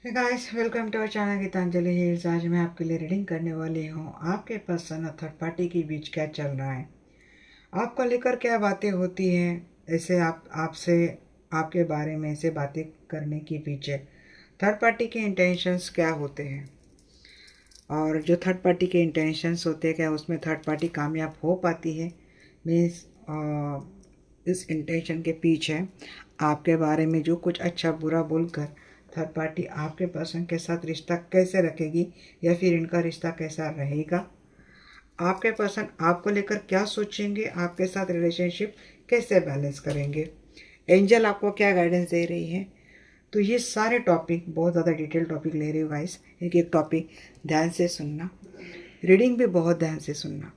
Hey guys, welcome to our channel Geetanjali Hills. आज मैं आपके लिए रीडिंग करने वाली हूँ। आपके पर्सन और थर्ड पार्टी के बीच क्या चल रहा है, आपको लेकर क्या बातें होती हैं, ऐसे आपसे आपके बारे में ऐसे बातें करने के पीछे थर्ड पार्टी के इंटेंशंस क्या होते हैं, और जो थर्ड पार्टी के इंटेंशंस होते हैं क्या उसमें थर्ड पार्टी कामयाब हो पाती है। मीन्स इस इंटेंशन के पीछे आपके बारे में जो कुछ अच्छा बुरा बोलकर थर्ड पार्टी आपके पर्सन के साथ रिश्ता कैसे रखेगी, या फिर इनका रिश्ता कैसा रहेगा, आपके पर्सन आपको लेकर क्या सोचेंगे, आपके साथ रिलेशनशिप कैसे बैलेंस करेंगे, एंजल आपको क्या गाइडेंस दे रही है। तो ये सारे टॉपिक बहुत ज़्यादा डिटेल टॉपिक ले रही हूँ गाइस। एक एक टॉपिक ध्यान से सुनना, रीडिंग भी बहुत ध्यान से सुनना,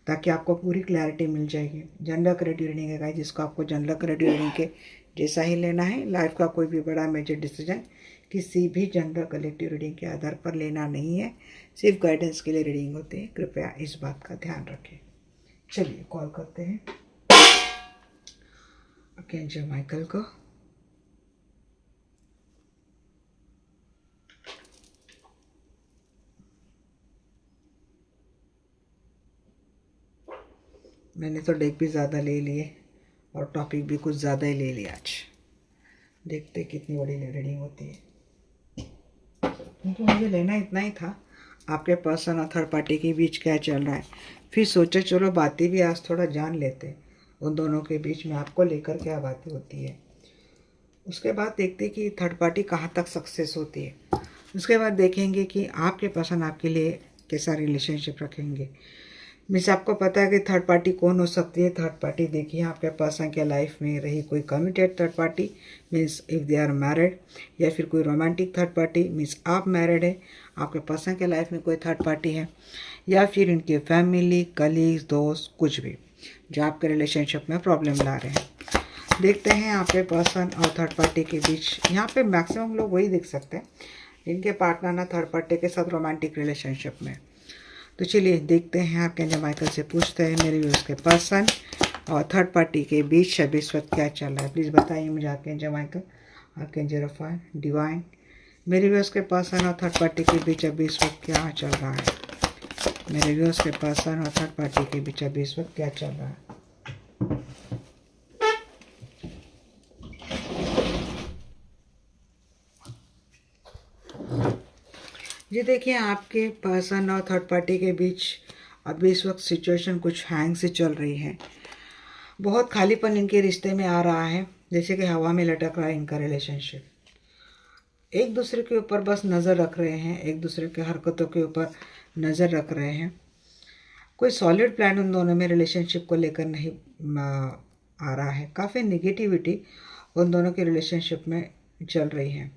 ताकि आपको पूरी क्लैरिटी मिल जाएगी। जनरल कलेक्टिव रीडिंग है गाइस, जिसको आपको जनरल कलेक्टिव रीडिंग के जैसा ही लेना है। लाइफ का कोई भी बड़ा मेजर डिसीजन किसी भी जनरल कलेक्टिव रीडिंग के आधार पर लेना नहीं है, सिर्फ गाइडेंस के लिए रीडिंग होती है। कृपया इस बात का ध्यान रखें। चलिए कॉल करते हैं आर्कएंजल माइकल को। मैंने तो डेक भी ज़्यादा ले लिए और टॉपिक भी कुछ ज़्यादा ही ले लिया आज। देखते कितनी बड़ी रीडिंग होती है, क्योंकि मुझे लेना इतना ही था। आपके पर्सन और थर्ड पार्टी के बीच क्या चल रहा है, फिर सोचे चलो बातें भी आज थोड़ा जान लेते उन दोनों के बीच में आपको लेकर क्या बातें होती है। उसके बाद देखते कि थर्ड पार्टी कहाँ तक सक्सेस होती है। उसके बाद देखेंगे कि आपके पर्सन आपके लिए कैसा रिलेशनशिप रखेंगे। मीन्स आपको पता है कि थर्ड पार्टी कौन हो सकती है। थर्ड पार्टी देखिए, आपके पर्सन के लाइफ में रही कोई committed third party, means if they are married, या फिर कोई रोमांटिक थर्ड पार्टी, मीन्स आप मैरिड है, आपके पर्सन के लाइफ में कोई थर्ड पार्टी है, या फिर इनके फैमिली, कलीग्स, दोस्त, कुछ भी जो आपके रिलेशनशिप में प्रॉब्लम ला रहे हैं। देखते हैं आपके पर्सन और थर्ड पार्टी के बीच। यहाँ पे मैक्सिमम लोग वही देख सकते हैं इनके पार्टनर ना थर्ड पार्टी के साथ रोमांटिक रिलेशनशिप में। तो चलिए देखते हैं, आर्कएंजल माइकल से पूछते हैं मेरे व्यूअर्स के पर्सन और थर्ड पार्टी के बीच अभी इस वक्त क्या चल रहा है। प्लीज़ बताइए मुझे archangel Michael, archangel Rafale, divine, मेरे व्यूअर्स के पर्सन और थर्ड पार्टी के बीच अभी इस वक्त क्या चल रहा है। मेरे व्यूअर्स के पर्सन और थर्ड पार्टी के बीच अभी इस वक्त क्या चल रहा है। जी देखिए, आपके पर्सन और थर्ड पार्टी के बीच अभी इस वक्त सिचुएशन कुछ हैंग से चल रही है। बहुत खालीपन इनके रिश्ते में आ रहा है, जैसे कि हवा में लटक रहा है इनका रिलेशनशिप। एक दूसरे के ऊपर बस नज़र रख रहे हैं, एक दूसरे के हरकतों के ऊपर नज़र रख रहे हैं। कोई सॉलिड प्लान उन दोनों में रिलेशनशिप को लेकर नहीं आ रहा है। काफ़ी निगेटिविटी उन दोनों के रिलेशनशिप में चल रही है।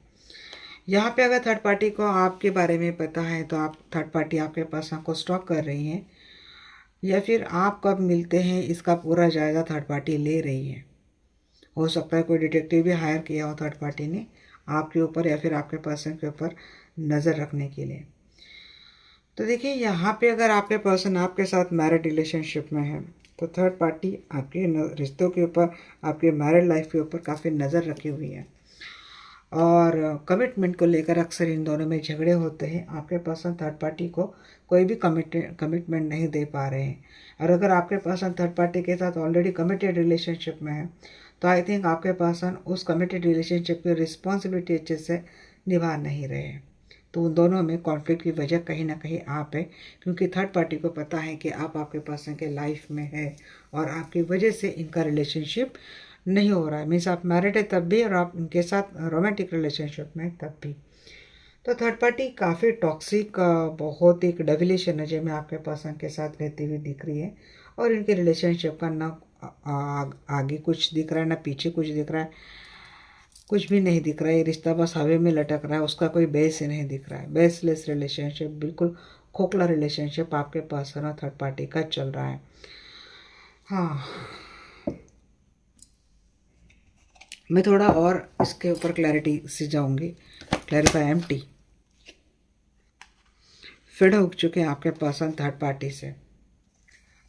यहाँ पे अगर थर्ड पार्टी को आपके बारे में पता है तो आप थर्ड पार्टी आपके पास आपको स्टॉक कर रही हैं, या फिर आप कब मिलते हैं इसका पूरा जायज़ा थर्ड पार्टी ले रही है। हो सकता है कोई डिटेक्टिव भी हायर किया हो थर्ड पार्टी ने आपके ऊपर, या फिर आपके पर्सन के ऊपर नज़र रखने के लिए। तो देखिए, यहाँ पे अगर आपके पर्सन आपके साथ मैरिड रिलेशनशिप में है तो थर्ड पार्टी आपके रिश्तों के ऊपर, आपके मैरिड लाइफ के ऊपर काफ़ी नज़र रखी हुई है, और कमिटमेंट को लेकर अक्सर इन दोनों में झगड़े होते हैं। आपके पर्सन थर्ड पार्टी को कोई भी कमिटमेंट नहीं दे पा रहे हैं, और अगर आपके पर्सन थर्ड पार्टी के साथ ऑलरेडी कमिटेड रिलेशनशिप में है तो आई थिंक आपके पर्सन उस कमिटेड रिलेशनशिप की रिस्पॉन्सिबिलिटी अच्छे से निभा नहीं रहे हैं। तो उन दोनों में कॉन्फ्लिक्ट की वजह कहीं ना कहीं आप है, क्योंकि थर्ड पार्टी को पता है कि आप आपके पर्सन के लाइफ में है, और आपकी वजह से इनका रिलेशनशिप नहीं हो रहा है। मीन्स आप मैरिड है तब भी, और आप इनके साथ रोमांटिक रिलेशनशिप में तब भी। तो थर्ड पार्टी काफ़ी टॉक्सिक, बहुत एक डविलिश एनर्जी में आपके पर्सन के साथ रहती हुई दिख रही है, और इनके रिलेशनशिप का ना आगे कुछ दिख रहा है ना पीछे कुछ दिख रहा है, कुछ भी नहीं दिख रहा है। ये रिश्ता बस हवा में लटक रहा है, उसका कोई बेस ही नहीं दिख रहा है। बेसलेस रिलेशनशिप, बिल्कुल खोखला रिलेशनशिप आपके पर्सन और थर्ड पार्टी का चल रहा है। हाँ, मैं थोड़ा और इसके ऊपर क्लैरिटी से जाऊंगी। क्लैरिफाई एम्प्टी, फिड हो चुके हैं आपके पर्सन थर्ड पार्टी से।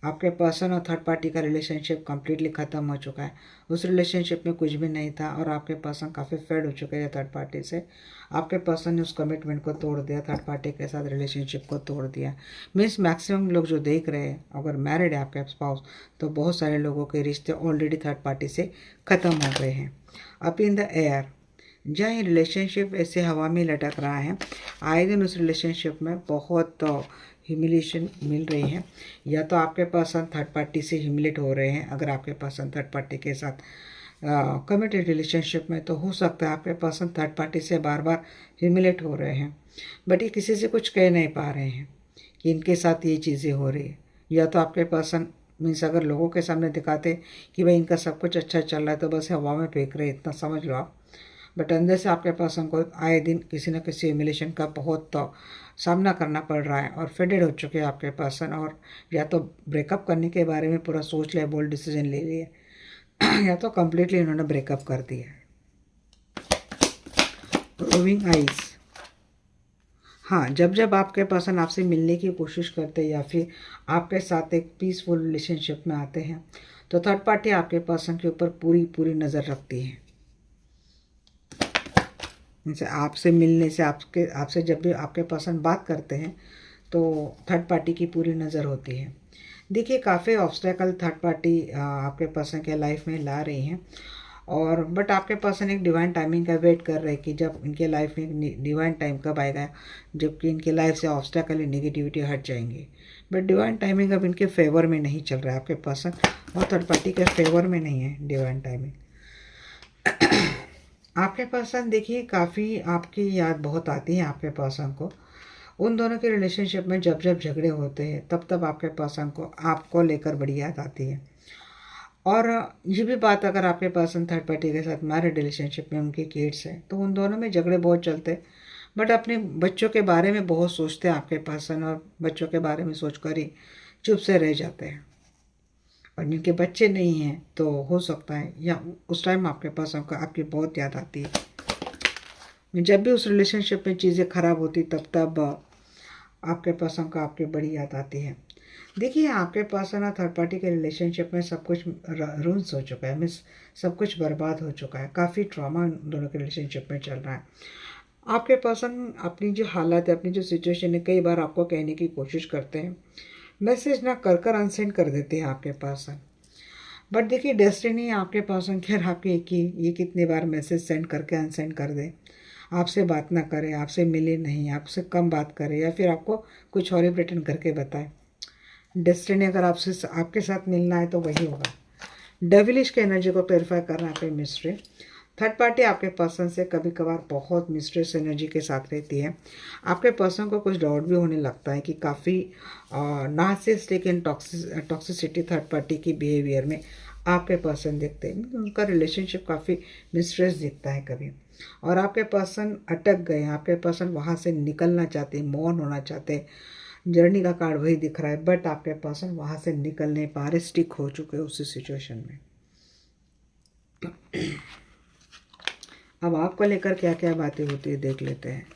आपके पर्सन और थर्ड पार्टी का रिलेशनशिप कम्प्लीटली ख़त्म हो चुका है। उस रिलेशनशिप में कुछ भी नहीं था और आपके पर्सन काफ़ी फेड हो चुके हैं थर्ड पार्टी से। आपके पर्सन ने उस कमिटमेंट को तोड़ दिया, थर्ड पार्टी के साथ रिलेशनशिप को तोड़ दिया। मीन्स मैक्सिमम लोग जो देख रहे हैं, अगर मैरिड है आपके स्पाउस, तो बहुत सारे लोगों के रिश्ते ऑलरेडी थर्ड पार्टी से ख़त्म हो गए हैं। अप इन द एयर, जहाँ ये रिलेशनशिप ऐसे हवा में लटक रहा है, आए दिन उस रिलेशनशिप में बहुत ह्यूमिलेशन मिल रही है। या तो आपके पर्सन थर्ड पार्टी से ह्यूमिलेट हो रहे हैं। अगर आपके पर्सन थर्ड पार्टी के साथ कमिटेड रिलेशनशिप में, तो हो सकता है आपके पर्सन थर्ड पार्टी से बार बार ह्यूमिलेट हो रहे हैं, बट ये किसी से कुछ कह नहीं पा रहे हैं कि इनके साथ ये चीज़ें हो रही है। या तो आपके पर्सन मीन्स अगर लोगों के सामने दिखाते कि भाई इनका सब कुछ अच्छा चल रहा है, तो बस हवा में फेंक रहे, इतना समझ लो आप। बट अंदर से आपके पर्सन को आए दिन किसी न किसी ह्यूमिलेशन का बहुत सामना करना पड़ रहा है और फेडेड हो चुके हैं आपके पर्सन। और या तो ब्रेकअप करने के बारे में पूरा सोच लिया, बोल्ड डिसीजन ले लिया, या तो कम्प्लीटली उन्होंने ब्रेकअप कर दिया। रोविंग आइज, हाँ, जब जब आपके पर्सन आपसे मिलने की कोशिश करते हैं या फिर आपके साथ एक पीसफुल रिलेशनशिप में आते हैं, तो थर्ड पार्टी आपके पर्सन के ऊपर पूरी पूरी नज़र रखती है। जैसे आपसे मिलने से आपसे जब भी आपके पर्सन बात करते हैं, तो थर्ड पार्टी की पूरी नज़र होती है। देखिए, काफ़ी ऑब्स्टेकल थर्ड पार्टी आपके पर्सन के लाइफ में ला रही हैं, और बट आपके पर्सन एक डिवाइन टाइमिंग का वेट कर रहे हैं कि जब इनके लाइफ में डिवाइन टाइम कब आएगा जबकि इनके लाइफ से ऑब्स्टेकल या नेगेटिविटी हट जाएंगे। बट डिवाइन टाइमिंग अब इनके फेवर में नहीं चल रहा है। आपके पर्सन और थर्ड पार्टी के फेवर में नहीं है डिवाइन टाइमिंग। आपके पर्सन देखिए, काफ़ी आपकी याद बहुत आती है आपके पर्सन को। उन दोनों के रिलेशनशिप में जब जब झगड़े होते हैं, तब तब आपके पर्सन को आपको लेकर बड़ी याद आती है। और ये भी बात, अगर आपके पर्सन थर्ड पार्टी के साथ मैरिड रिलेशनशिप में उनके किड्स हैं, तो उन दोनों में झगड़े बहुत चलते हैं। बट अपने बच्चों के बारे में बहुत सोचते हैं आपके पर्सन, और बच्चों के बारे में सोचकर ही चुप से रह जाते हैं। और जिनके बच्चे नहीं हैं, तो हो सकता है या उस टाइम आपके पर्सन को आपकी बहुत याद आती है। जब भी उस रिलेशनशिप में चीज़ें ख़राब होती, तब तब आपके पर्सन को आपकी बड़ी याद आती है। देखिए, आपके पर्सन और थर्ड पार्टी के रिलेशनशिप में सब कुछ रूल्स हो चुका है, मीन्स सब कुछ बर्बाद हो चुका है। काफ़ी ट्रॉमा दोनों के रिलेशनशिप में चल रहा है। आपके पर्सन अपनी जो हालत है, अपनी जो सिचुएशन है, कई बार आपको कहने की कोशिश करते हैं, मैसेज ना कर कर अनसेंड कर देते हैं आपके पर्सन। बट देखिए, डेस्टिनी आपके पर्सन खैर आपकी कि ये कितनी बार मैसेज सेंड करके अनसेंड कर दे, आपसे बात ना करे, आपसे मिले नहीं, आपसे कम बात करे, या फिर आपको कुछ और ही प्रिटेंड करके बताए। डेस्टिनी अगर आपसे आपके साथ मिलना है तो वही होगा। डेविलिश के एनर्जी को क्लेरिफाई करना है कोई मिस्ट्री। थर्ड पार्टी आपके पर्सन से कभी कभार बहुत मिस्ट्रियस एनर्जी के साथ रहती है। आपके पर्सन को कुछ डाउट भी होने लगता है कि काफ़ी narcissistic and toxicity third party की बिहेवियर में आपके पर्सन दिखते हैं। उनका रिलेशनशिप काफ़ी मिस्ट्रियस दिखता है कभी, और आपके पर्सन अटक गए, आपके पर्सन वहाँ से निकलना चाहते हैं, मूव ऑन होना चाहते हैं। जर्नी का कार्ड वही दिख रहा है, बट आपके पर्सन वहाँ से निकल नहीं पा रहे, स्टिक हो चुके हैं उसी सिचुएशन में। अब आपको लेकर क्या क्या बातें होती है देख लेते हैं।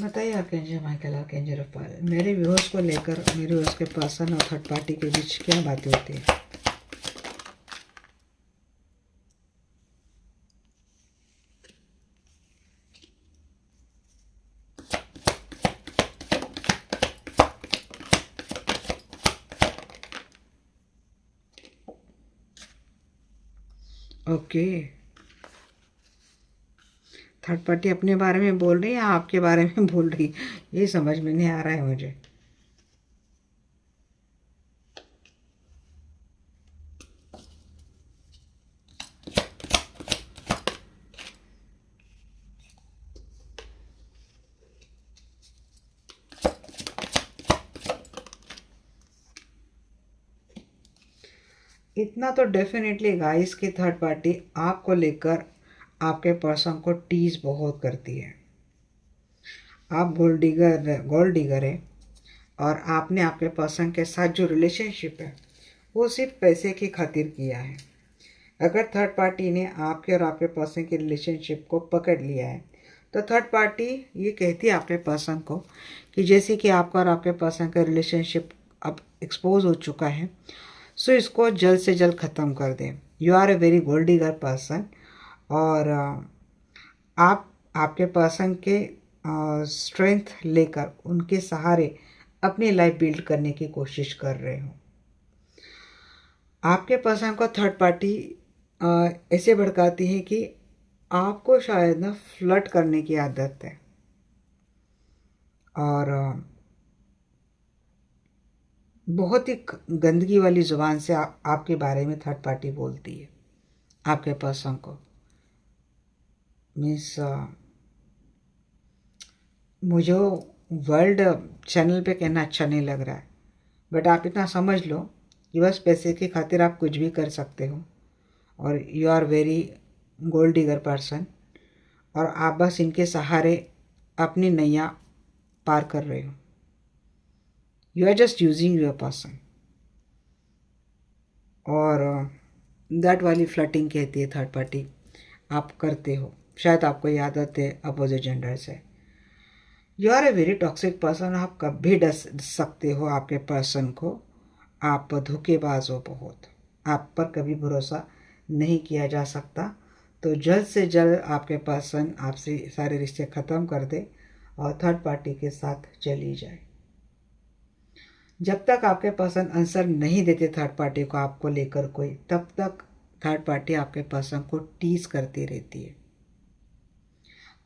बताइए आर्कएंजल माइकल, आर्कएंजल रफाएल, मेरे व्यूअर्स को लेकर, मेरे व्यूअर्स के पर्सन और थर्ड पार्टी के बीच क्या बातें होती है। ओके, थर्ड पार्टी अपने बारे में बोल रही है या आपके बारे में बोल रही है, ये समझ में नहीं आ रहा है मुझे। इतना तो डेफिनेटली गाइस की थर्ड पार्टी आपको लेकर आपके पर्सन को टीज बहुत करती है। आप गोल्ड डिगर है, और आपने आपके पर्सन के साथ जो रिलेशनशिप है वो सिर्फ पैसे की खातिर किया है। अगर थर्ड पार्टी ने आपके और आपके पर्सन की रिलेशनशिप को पकड़ लिया है तो थर्ड पार्टी ये कहती है आपके पर्सन को कि जैसे कि आपका और आपके पर्सन का रिलेशनशिप अब एक्सपोज हो चुका है, सो इसको जल्द से जल्द ख़त्म कर दें। You are a very gold digger person और आप आपके पर्सन के स्ट्रेंथ लेकर उनके सहारे अपनी लाइफ बिल्ड करने की कोशिश कर रहे हो। आपके पर्सन को थर्ड पार्टी ऐसे भड़काती है कि आपको शायद ना फ्लर्ट करने की आदत है और बहुत ही गंदगी वाली ज़ुबान से आपके बारे में थर्ड पार्टी बोलती है आपके पर्सन को। मीन्स मुझे वर्ल्ड चैनल पे कहना अच्छा नहीं लग रहा है, बट आप इतना समझ लो कि बस पैसे की खातिर आप कुछ भी कर सकते हो और you are very gold digger person और आप बस इनके सहारे अपनी नैया पार कर रहे हो। You are just using your person और दैट वाली फ्लर्टिंग कहती है थर्ड पार्टी आप करते हो। शायद आपको ये आदत है अपोजिट जेंडर से। You are a very toxic person. आप कभी डस सकते हो आपके पर्सन को। आप धोखेबाज हो बहुत, आप पर कभी भरोसा नहीं किया जा सकता। तो जल्द से जल्द आपके पर्सन आपसे सारे रिश्ते ख़त्म कर दे और थर्ड पार्टी के साथ चली जाए। जब तक आपके पर्सन आंसर नहीं देते थर्ड पार्टी को आपको लेकर कोई, तब तक थर्ड पार्टी आपके पर्सन को टीज करती रहती है।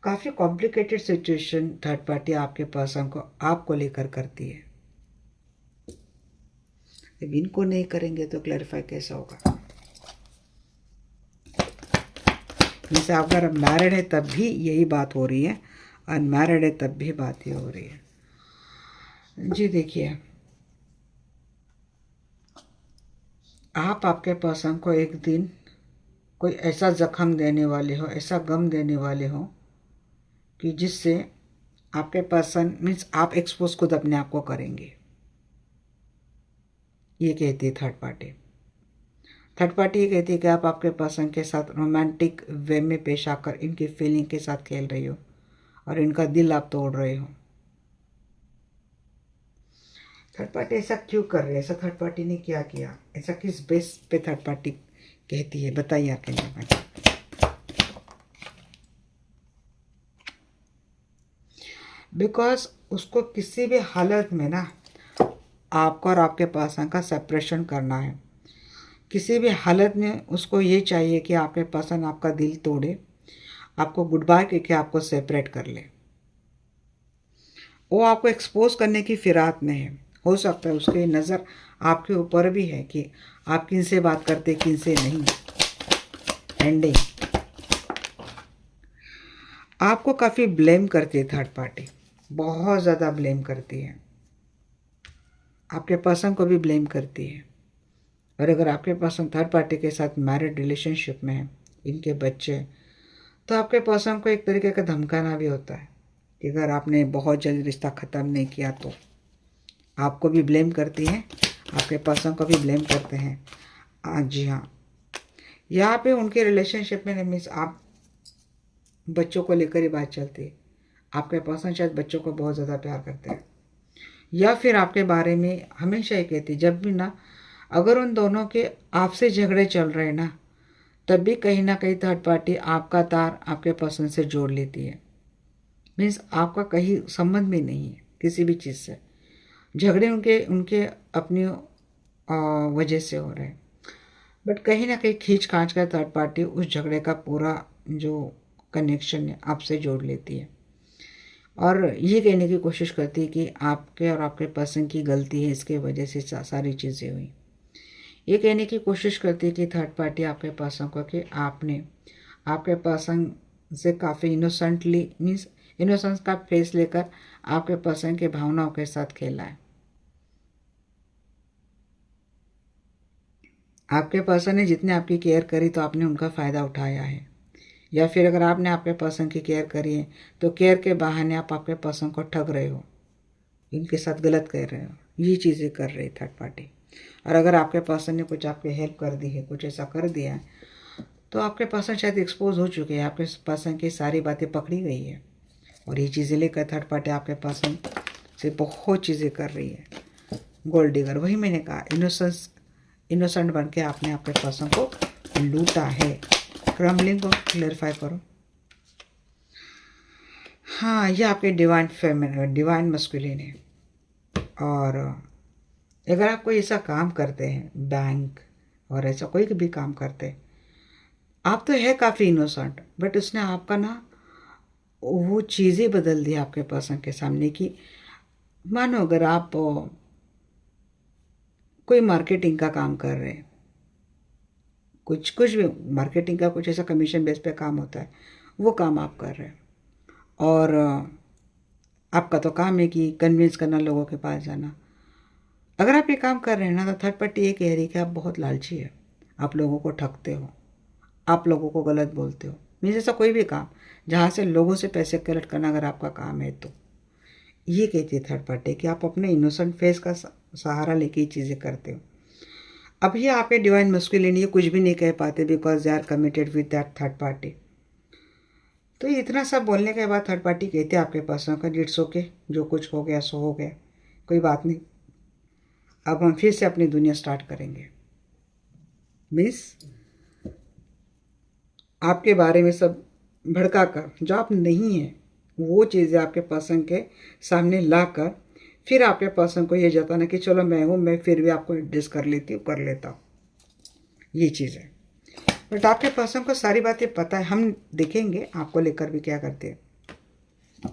काफ़ी कॉम्प्लिकेटेड सिचुएशन थर्ड पार्टी आपके पर्सन को आपको लेकर करती है। अब इनको नहीं करेंगे तो क्लैरिफाई कैसा होगा। जैसे आप अगर मैरिड है तब भी यही बात हो रही है, अनमैरिड है तब भी बात ये हो रही है। जी देखिए, आप आपके पर्सन को एक दिन कोई ऐसा जख्म देने वाले हो, ऐसा गम देने वाले हो कि जिससे आपके पर्सन मीन्स आप एक्सपोज खुद अपने आप को करेंगे, ये कहती है थर्ड पार्टी। थर्ड पार्टी ये कहती है कि आप आपके पर्सन के साथ रोमांटिक वे में पेश आकर इनकी फीलिंग के साथ खेल रही हो और इनका दिल आप तोड़ रहे हो। थर्ड पार्टी ऐसा क्यों कर रही है? ऐसा थर्ड पार्टी ने क्या किया? ऐसा किस बेस पे थर्ड पार्टी कहती है? बताइए आपके लिए। बिकॉज उसको किसी भी हालत में ना आपको और आपके पर्सन का सेपरेशन करना है। किसी भी हालत में उसको ये चाहिए कि आपके पर्सन आपका दिल तोड़े, आपको गुड बाय करके आपको सेपरेट कर ले। वो आपको एक्सपोज करने की फिराक में है। हो सकता है उसकी नज़र आपके ऊपर भी है कि आप किन से बात करते किन से नहीं। एंडिंग आपको काफ़ी ब्लेम करती है थर्ड पार्टी, बहुत ज़्यादा ब्लेम करती है। आपके पर्सन को भी ब्लेम करती है। और अगर आपके पर्सन थर्ड पार्टी के साथ मैरिड रिलेशनशिप में है, इनके बच्चे, तो आपके पर्सन को एक तरीके का धमकाना भी होता है कि अगर आपने बहुत जल्द रिश्ता ख़त्म नहीं किया तो आपको भी ब्लेम करती है, आपके पर्सन को भी ब्लेम करते हैं। जी हाँ, यहाँ पे उनके रिलेशनशिप में मीन्स आप बच्चों को लेकर ही बात चलती है। आपके पर्सन शायद बच्चों को बहुत ज़्यादा प्यार करते हैं, या फिर आपके बारे में हमेशा ही कहती, जब भी ना अगर उन दोनों के आपसे झगड़े चल रहे हैं ना, तब भी कहीं ना कहीं थर्ड पार्टी आपका तार आपके पर्सन से जोड़ लेती है। मीन्स आपका कहीं संबंध भी नहीं है किसी भी चीज़ से। झगड़े उनके उनके अपनी वजह से हो रहे हैं, बट कहीं ना कहीं खींच खांच कर थर्ड पार्टी उस झगड़े का पूरा जो कनेक्शन है आपसे जोड़ लेती है और ये कहने की कोशिश करती है कि आपके और आपके पर्सन की गलती है, इसके वजह से सारी चीज़ें हुई। ये कहने की कोशिश करती है कि थर्ड पार्टी आपके पर्सन को कि आपने आपके पर्सन से काफ़ी इनोसेंटली मीन्स इनोसेंस का फेस लेकर आपके पर्सन के भावनाओं के साथ खेला है। आपके पर्सन ने जितने आपकी केयर करी तो आपने उनका फ़ायदा उठाया है, या फिर अगर आपने आपके पर्सन की केयर करी है तो केयर के बहाने आप आपके पर्सन को ठग रहे हो। इनके साथ गलत कर रहे हो, ये चीज़ें कर रही थर्ड पार्टी। और अगर आपके पर्सन ने कुछ आपकी हेल्प कर दी है, कुछ ऐसा कर दिया है, तो आपके पर्सन शायद एक्सपोज हो चुके हैं, आपके पर्सन की सारी बातें पकड़ी गई है और ये चीज़ें लेकर थर्ड पार्टी आपके पर्सन से बहुत चीज़ें कर रही है। गोल्ड डिगर, वही मैंने कहा, इनोसेंट बन के आपने आपके पर्सन को लूटा है। क्रम्बलिंग को क्लेरिफाई करो। हाँ, ये आपके डिवाइन मस्कुलिन है। और अगर आप कोई ऐसा काम करते हैं, बैंक और ऐसा कोई भी काम करते हैं, आप तो है काफ़ी इनोसेंट, बट उसने आपका ना वो चीज़ें बदल दी आपके पर्सन के सामने की। मानो अगर आप कोई मार्केटिंग का काम कर रहे हैं, कुछ भी मार्केटिंग का कुछ ऐसा कमीशन बेस पे काम होता है, वो काम आप कर रहे हैं और आपका तो काम है कि कन्विंस करना, लोगों के पास जाना। अगर आप ये काम कर रहे हैं ना, तो थर्ड पार्टी ये कह रही है कि आप बहुत लालची है, आप लोगों को ठगते हो, आप लोगों को गलत बोलते हो। मीन्स ऐसा कोई भी काम जहाँ से लोगों से पैसे कलेक्ट करना अगर आपका काम है, तो ये कहती है थर्ड पार्टी कि आप अपने इनोसेंट फेस का सहारा लेके ये चीज़ें करते हो। अब ये आपके डिवाइन मस्कुलिन ये कुछ भी नहीं कह पाते because they are committed with that third party. तो ये इतना सब बोलने के बाद थर्ड पार्टी कहते हैं आपके पर्सन का, इट्स ओके, जो कुछ हो गया सो हो गया, कोई बात नहीं, अब हम फिर से अपनी दुनिया स्टार्ट करेंगे। मिस आपके बारे में सब भड़का कर, जो आप नहीं हैं वो चीज़ें आपके पर्सन के सामने ला कर फिर आपके पर्सन को ये जताना कि चलो मैं हूँ, मैं फिर भी आपको एडजस्ट कर लेता हूँ, ये चीज़ है। बट आपके पर्सन को सारी बातें पता है, हम देखेंगे आपको लेकर भी क्या करते हैं।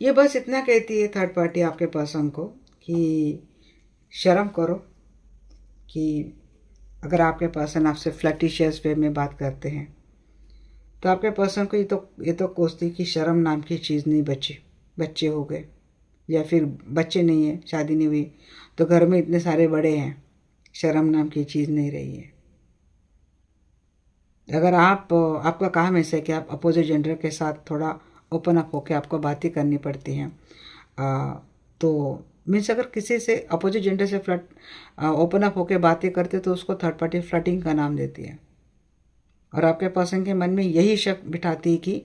ये बस इतना कहती है थर्ड पार्टी आपके पर्सन को कि शर्म करो कि अगर आपके पर्सन आपसे फ्लर्टिशियस वे में बात करते हैं, तो आपके पर्सन को ये तो कोसती कि शर्म नाम की चीज़ नहीं बची, बच्चे हो गए या फिर बच्चे नहीं है, शादी नहीं हुई, तो घर में इतने सारे बड़े हैं, शर्म नाम की चीज़ नहीं रही है। अगर आपका काम ऐसा है कि आप अपोजिट जेंडर के साथ थोड़ा ओपन अप होकर आपको बातें करनी पड़ती हैं, तो मीन्स अगर किसी से अपोजिट जेंडर से ओपन अप होकर बातें करते तो उसको थर्ड पार्टी फ्लर्टिंग का नाम देती है। और आपके पर्सन के मन में यही शक बिठाती है कि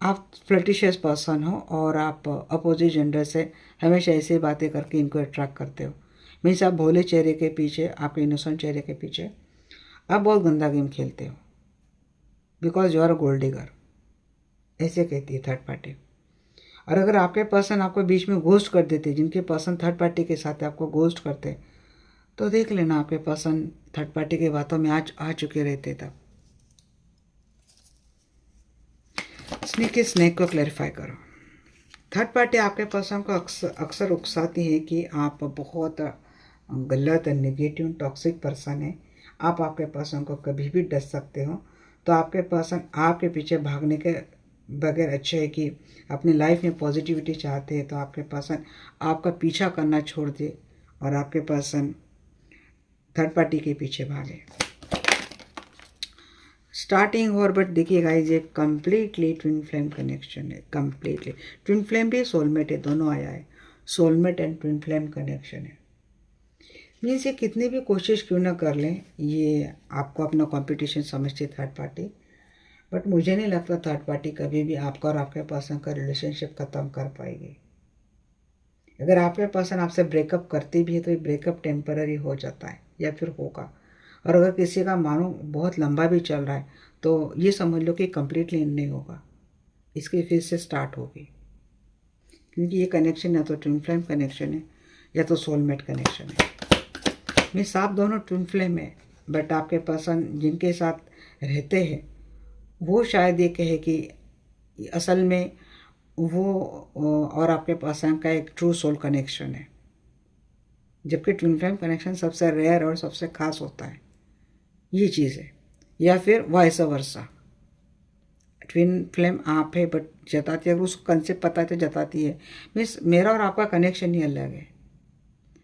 आप फ्लर्टिशियस पर्सन हो और आप अपोजिट जेंडर से हमेशा ऐसी बातें करके इनको अट्रैक्ट करते हो। मीन्स आप भोले चेहरे के पीछे, आपके इनोसेंट चेहरे के पीछे आप बहुत गंदा गेम खेलते हो, because you are a gold digger, ऐसे कहती है थर्ड पार्टी। और अगर आपके पर्सन आपको बीच में घोस्ट कर देते, जिनके पर्सन थर्ड पार्टी के साथ आपको घोस्ट करते, तो देख लेना आपके पर्सन थर्ड पार्टी के बातों में आ चुके रहते तब। स्नेक को क्लैरिफाई करो। थर्ड पार्टी आपके पर्सन को अक्सर उकसाती है कि आप बहुत गलत नेगेटिव टॉक्सिक पर्सन है, आप आपके पर्सन को कभी भी डस सकते हो। तो आपके पर्सन आपके पीछे भागने के बगैर अच्छा है कि अपनी लाइफ में पॉजिटिविटी चाहते हैं, तो आपके पर्सन आपका पीछा करना छोड़ दे और आपके पर्सन थर्ड पार्टी के पीछे भागे। स्टार्टिंग और बट देखिए गाइस, ये कम्प्लीटली ट्विन फ्लेम कनेक्शन है, कम्प्लीटली ट्विन फ्लेम भी सोलमेट है, दोनों आया है, soulmate and twin flame connection है। मीन्स ये कितनी भी कोशिश क्यों ना कर लें, ये आपको अपना कंपटीशन समझती थर्ड पार्टी, बट मुझे नहीं लगता थर्ड पार्टी कभी भी आपका और आपके पर्सन का रिलेशनशिप ख़त्म कर पाएगी। अगर आपके पर्सन आपसे ब्रेकअप करती भी है तो ये ब्रेकअप टेम्पररी हो जाता है या फिर होगा। और अगर किसी का मानो बहुत लंबा भी चल रहा है तो ये समझ लो कि कम्प्लीटली एंड नहीं होगा, इसकी फिर से स्टार्ट होगी, क्योंकि ये कनेक्शन या तो ट्विन फ्लेम कनेक्शन है या तो सोलमेट कनेक्शन है। मीन्स आप दोनों ट्विन फ्लेम है, बट आपके पर्सन जिनके साथ रहते हैं वो शायद ये कहे कि असल में वो और आपके पर्सन का एक ट्रू सोल कनेक्शन है, जबकि ट्विन फ्लेम कनेक्शन सबसे रेयर और सबसे खास होता है, ये चीज़ है। या फिर वाइस वर्सा, ट्विन फ्लेम आप है बट जताती है, अगर उसको कंसेप्ट पता है तो जताती है। मीन्स मेरा और आपका कनेक्शन ही अलग है,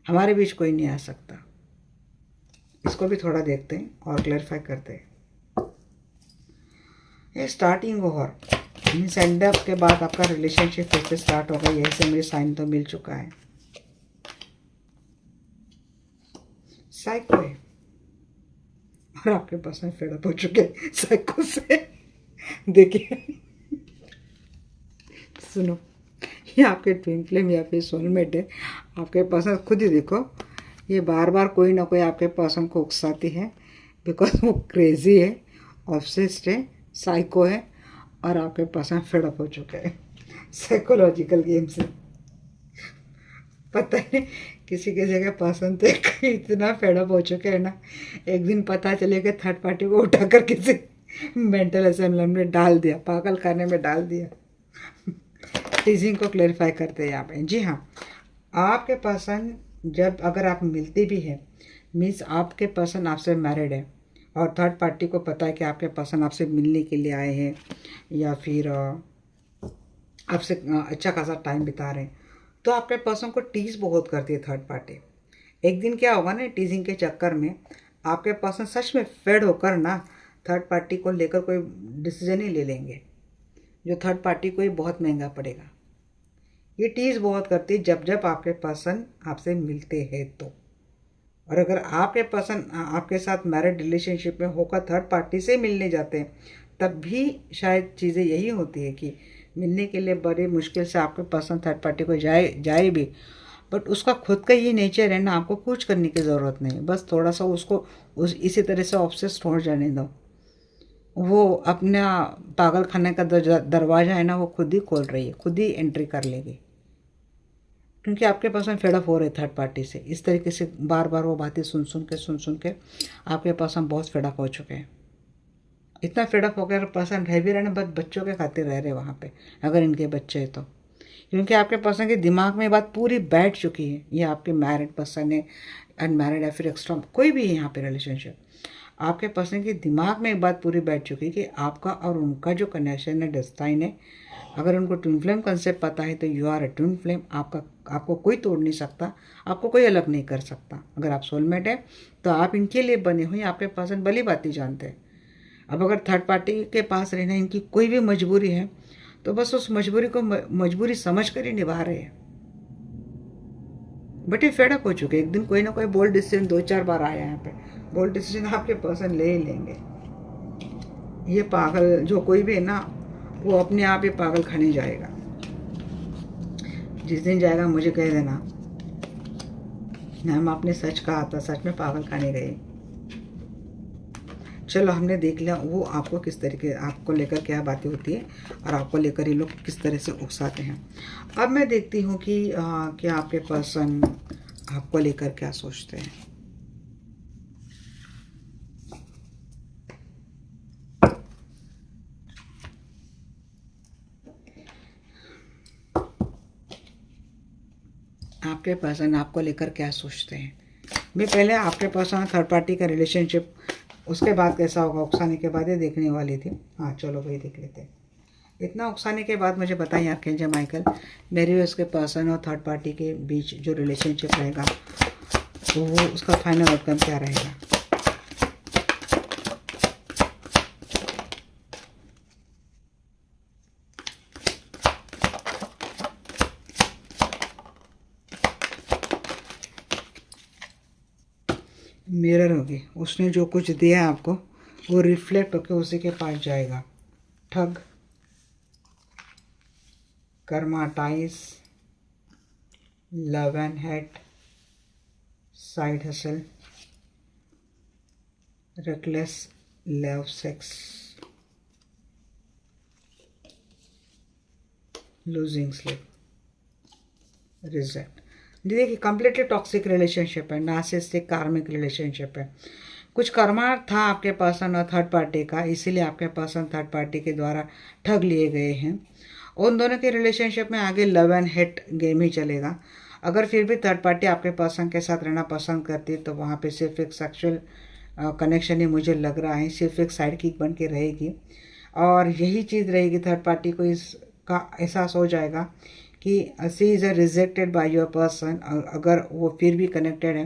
हमारे बीच कोई नहीं आ सकता। इसको भी थोड़ा देखते हैं और क्लैरिफाई करते हैं। ये starting over means and up के बाद आपका रिलेशनशिप फिर से स्टार्ट होगा, यही से मुझे साइन तो मिल चुका है। साइको है और आपके पास में फेड अप हो चुके हैं साइको से। देखिए सुनो, ये आपके ट्विन फ्लेम या फिर सोलमेट है। आपके पर्सन खुद ही देखो, ये बार बार कोई ना कोई आपके पर्सन को उकसाती है, बिकॉज वो क्रेजी है, ऑब्सेस्ड है, साइको है, और आपके पर्सन फेड अप हो चुके हैं साइकोलॉजिकल गेम से। पता है किसी किसी के पर्सन तो इतना फेड अप हो चुके हैं ना, एक दिन पता चले कि थर्ड पार्टी को उठाकर किसी मेंटल असेंबली में डाल दिया, पागल खाने में डाल दिया। टीजिंग को क्लेरिफाई करते हैं यहाँ पे। जी हाँ, आपके पर्सन जब अगर आप मिलते भी हैं, मीन्स आपके पर्सन आपसे मैरिड है और थर्ड पार्टी को पता है कि आपके पर्सन आपसे मिलने के लिए आए हैं या फिर आपसे अच्छा खासा टाइम बिता रहे हैं, तो आपके पर्सन को टीज बहुत करती है थर्ड पार्टी। एक दिन क्या होगा ना, टीजिंग के चक्कर में आपके पर्सन सच में फेड होकर ना थर्ड पार्टी को लेकर कोई डिसीजन ही ले लेंगे, जो थर्ड पार्टी को ही बहुत महंगा पड़ेगा। ये टीज बहुत करती है जब जब आपके पर्सन आपसे मिलते हैं तो। और अगर आपके पर्सन आपके साथ मैरिड रिलेशनशिप में होकर थर्ड पार्टी से मिलने जाते हैं, तब भी शायद चीज़ें यही होती है कि मिलने के लिए बड़ी मुश्किल से आपके पर्सन थर्ड पार्टी को जाए भी, बट उसका खुद का ये नेचर है ना, आपको कुछ करने की ज़रूरत नहीं है, बस थोड़ा सा उसको इसी तरह से ऑब्सेस्ड हो जाने दो। वो अपना पागल खाने का दरवाज़ा है ना, वो खुद ही खोल रही है, खुद ही एंट्री कर लेगी, क्योंकि आपके पर्सन फेड अप हो रहे थर्ड पार्टी से। इस तरीके से बार बार वो बातें सुन सुन के आपके पर्सन बहुत फेड अप हो चुके हैं। इतना फेड अप हो गया, पर्सन रह भी रहे ना, बस बच्चों के खातिर रह रहे वहाँ पे, अगर इनके बच्चे हैं तो, क्योंकि आपके पर्सन के दिमाग में बात पूरी बैठ चुकी है। ये आपके मैरिड पर्सन है, अनमैरिड या फिर एक्स्ट्रा कोई भी है यहाँ पे रिलेशनशिप, आपके पर्सन के दिमाग में एक बात पूरी बैठ चुकी है कि आपका और उनका जो कनेक्शन है, डेस्टाइन है। अगर उनको ट्विन फ्लेम कंसेप्ट पता है तो you are a twin flame, आपको कोई तोड़ नहीं सकता, आपको कोई अलग नहीं कर सकता। अगर आप सोलमेट है तो आप इनके लिए बने हुए, आपके पर्सन भली बातें जानते हैं। अब अगर थर्ड पार्टी के पास रहना इनकी कोई भी मजबूरी है, तो बस उस मजबूरी को मजबूरी समझ कर ही निभा रहे हैं। बट ये फेड अप हो चुके, एक दिन कोई ना कोई बोल्ड डिसीजन 2-4 बार आया यहाँ पे, बोल्ड डिसीजन आपके पर्सन ले ही लेंगे। ये पागल जो कोई भी है ना, वो अपने आप ही पागल खाने जाएगा। जिस दिन जाएगा मुझे कह देना मैम आपने सच कहा था, सच में पागल खाने गए। चलो हमने देख लिया वो आपको किस तरीके, आपको लेकर क्या बातें होती है और आपको लेकर ये लोग किस तरह से उकसाते हैं। अब मैं देखती हूँ कि क्या आपके पर्सन आपको लेकर क्या सोचते हैं। आपके पर्सन आपको लेकर क्या सोचते हैं। मैं पहले आपके पर्सन थर्ड पार्टी का रिलेशनशिप, उसके बाद कैसा होगा, उकसाने के बाद ये देखने वाली थी। हाँ चलो वही देख लेते हैं। इतना उकसाने के बाद मुझे बताइए आर्कएंजल माइकल, मेरे उसके पर्सन और थर्ड पार्टी के बीच जो रिलेशनशिप रहेगा, तो वो उसका फाइनल आउटकम क्या रहेगा। मिरर होगी, उसने जो कुछ दिया आपको वो रिफ्लेक्ट होकर उसी के पास जाएगा। Thug, karma ties, love and hate, side hustle, reckless love sex, losing sleep, reject. देखिए कंप्लीटली टॉक्सिक रिलेशनशिप है, नार्सिसिस्टिक कार्मिक रिलेशनशिप है। कुछ कर्मा था आपके पर्सन और थर्ड पार्टी का, इसीलिए आपके पर्सन थर्ड पार्टी के द्वारा ठग लिए गए हैं। उन दोनों के रिलेशनशिप में आगे लव एंड हेट गेम ही चलेगा। अगर फिर भी थर्ड पार्टी आपके पर्सन के साथ रहना पसंद करती है तो वहाँ पे सिर्फ एक सेक्सुअल कनेक्शन ही मुझे लग रहा है, सिर्फ एक साइड किक बन के रहेगी। और यही चीज़ रहेगी, थर्ड पार्टी को इसका एहसास हो जाएगा कि she is a rejected by your person. अगर वो फिर भी कनेक्टेड है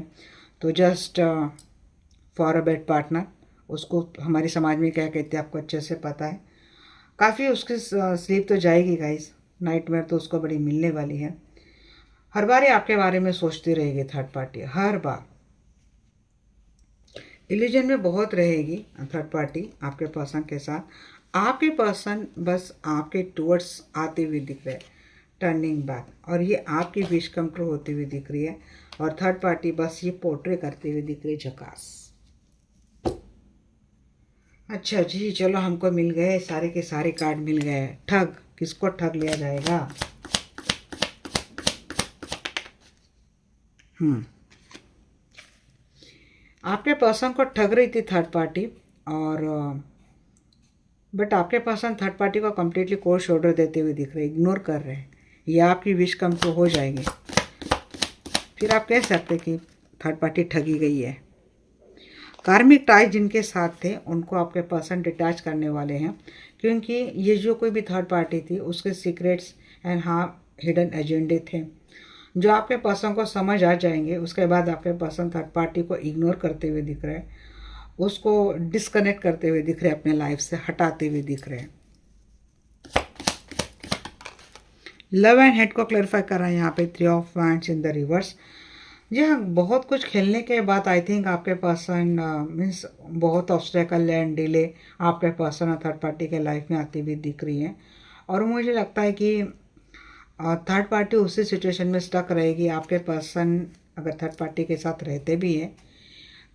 तो just for a bed partner, उसको हमारे समाज में क्या कहते हैं आपको अच्छे से पता है। काफ़ी उसकी स्लीप तो जाएगी गाइस, नाइटमेयर तो उसको बड़ी मिलने वाली है। हर बार ही आपके बारे में सोचती रहेगी थर्ड पार्टी, हर बार इल्यूजन में बहुत रहेगी थर्ड पार्टी आपके पर्सन के साथ। आपके पर्सन बस आपके टूवर्ड्स आते हुए दिख रहे हैं, टर्निंग बैक, और ये आपकी विश कम ट्रू होती हुई दिख रही है। और थर्ड पार्टी बस ये पोर्ट्रे करते हुए दिख रही है, झकास। अच्छा जी, चलो हमको मिल गए, सारे के सारे कार्ड मिल गए। ठग, किसको ठग लिया जाएगा? आपके पर्सन को ठग रही थी थर्ड पार्टी, और बट आपके पर्सन थर्ड पार्टी को कम्प्लीटली कोल्ड शोल्डर देते हुए दिख रहे हैं, इग्नोर कर रहे हैं। ये आपकी विश कम तो हो जाएगी। फिर आप कह सकते कि थर्ड पार्टी ठगी गई है। कार्मिक टाई जिनके साथ थे उनको आपके पर्सन डिटैच करने वाले हैं, क्योंकि ये जो कोई भी थर्ड पार्टी थी उसके सीक्रेट्स एंड हिडन एजेंडे थे जो आपके पर्सन को समझ आ जाएंगे। उसके बाद आपके पर्सन थर्ड पार्टी को इग्नोर करते हुए दिख रहे हैं, उसको डिस्कनेक्ट करते हुए दिख रहे हैं, अपने लाइफ से हटाते हुए दिख रहे हैं। लव एंड हेड को क्लैरिफाई कर रहा है यहाँ पे, 3 of wands in the reverse. जी हाँ, बहुत कुछ खेलने के बाद आई थिंक आपके पर्सन मीन्स बहुत ऑब्स्टेकल एंड डिले आपके पर्सन और थर्ड पार्टी के लाइफ में आती हुई दिख रही है। और मुझे लगता है कि थर्ड पार्टी उसी सिचुएशन में स्टक रहेगी। आपके पर्सन अगर थर्ड पार्टी के साथ रहते भी हैं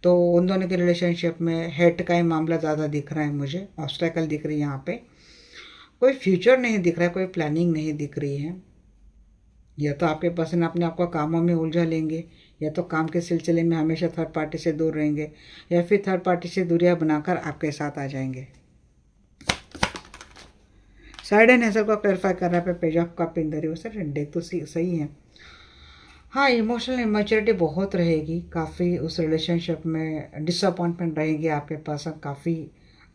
तो उन दोनों के रिलेशनशिप में हेड का ही मामला ज़्यादा दिख रहा है मुझे, ऑब्स्टेकल दिख रही है यहाँ पे। कोई फ्यूचर नहीं दिख रहा है, कोई प्लानिंग नहीं दिख रही है। या तो आपके पर्सन अपने आप को कामों में उलझा लेंगे, या तो काम के सिलसिले में हमेशा थर्ड पार्टी से दूर रहेंगे, या फिर थर्ड पार्टी से दूरियां बनाकर आपके साथ आ जाएंगे। साइड एंड हेजल को क्लैरिफाई कर रहा है page of cup in the reverse. देख तो सही है। हाँ, इमोशनल इमेच्योरिटी बहुत रहेगी, काफ़ी उस रिलेशनशिप में डिसअपॉइंटमेंट रहेगी। आपके पर्सन काफ़ी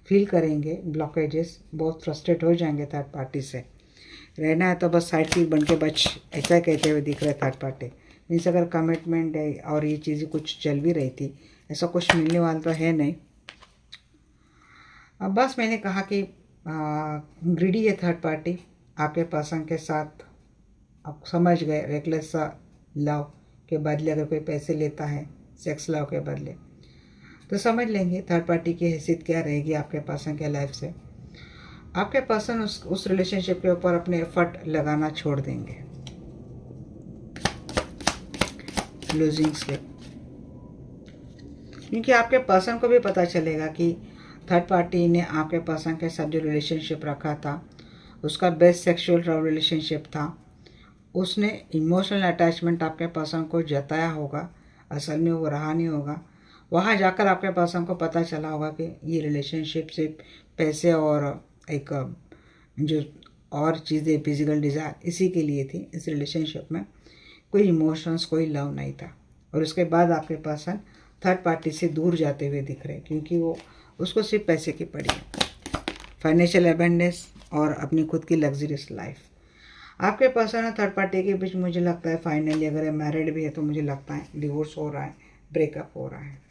फील करेंगे ब्लॉकेजेस, बहुत फ्रस्ट्रेट हो जाएंगे थर्ड पार्टी से। रहना है तो बस साइड की बन के बच, ऐसा कहते हुए दिख रहे थर्ड पार्टी। मीन्स अगर कमिटमेंट है और ये चीज़ें कुछ चल भी रही थी, ऐसा कुछ मिलने वाला तो है नहीं। अब बस मैंने कहा कि ग्रीडी है थर्ड पार्टी आपके पर्सन के साथ। आप समझ गए, रेकलेस सा लव के बदले अगर कोई पैसे लेता है सेक्स लव के बदले, तो समझ लेंगे थर्ड पार्टी की हैसियत क्या रहेगी आपके पर्सन के लाइफ से। आपके पर्सन उस रिलेशनशिप के ऊपर अपने एफर्ट लगाना छोड़ देंगे। लूजिंग स्लिप, क्योंकि आपके पर्सन को भी पता चलेगा कि थर्ड पार्टी ने आपके पर्सन के साथ जो रिलेशनशिप रखा था उसका बेस्ट सेक्सुअल रिलेशनशिप था। उसने इमोशनल अटैचमेंट आपके पर्सन को जताया होगा, असल में वो रहा नहीं होगा। वहाँ जाकर आपके पर्सन को पता चला होगा कि ये रिलेशनशिप सिर्फ पैसे और एक जो और चीज़ें फिजिकल डिज़ायर इसी के लिए थी। इस रिलेशनशिप में कोई इमोशंस, कोई लव नहीं था। और उसके बाद आपके पर्सन थर्ड पार्टी से दूर जाते हुए दिख रहे हैं, क्योंकि वो उसको सिर्फ पैसे की पड़ी है, फाइनेंशियल अबेंडेंस और अपनी खुद की लग्जरियस लाइफ। आपके पर्सन और थर्ड पार्टी के बीच मुझे लगता है फाइनली, अगर मैरिड भी है तो मुझे लगता है डिवोर्स हो रहा है, ब्रेकअप हो रहा है।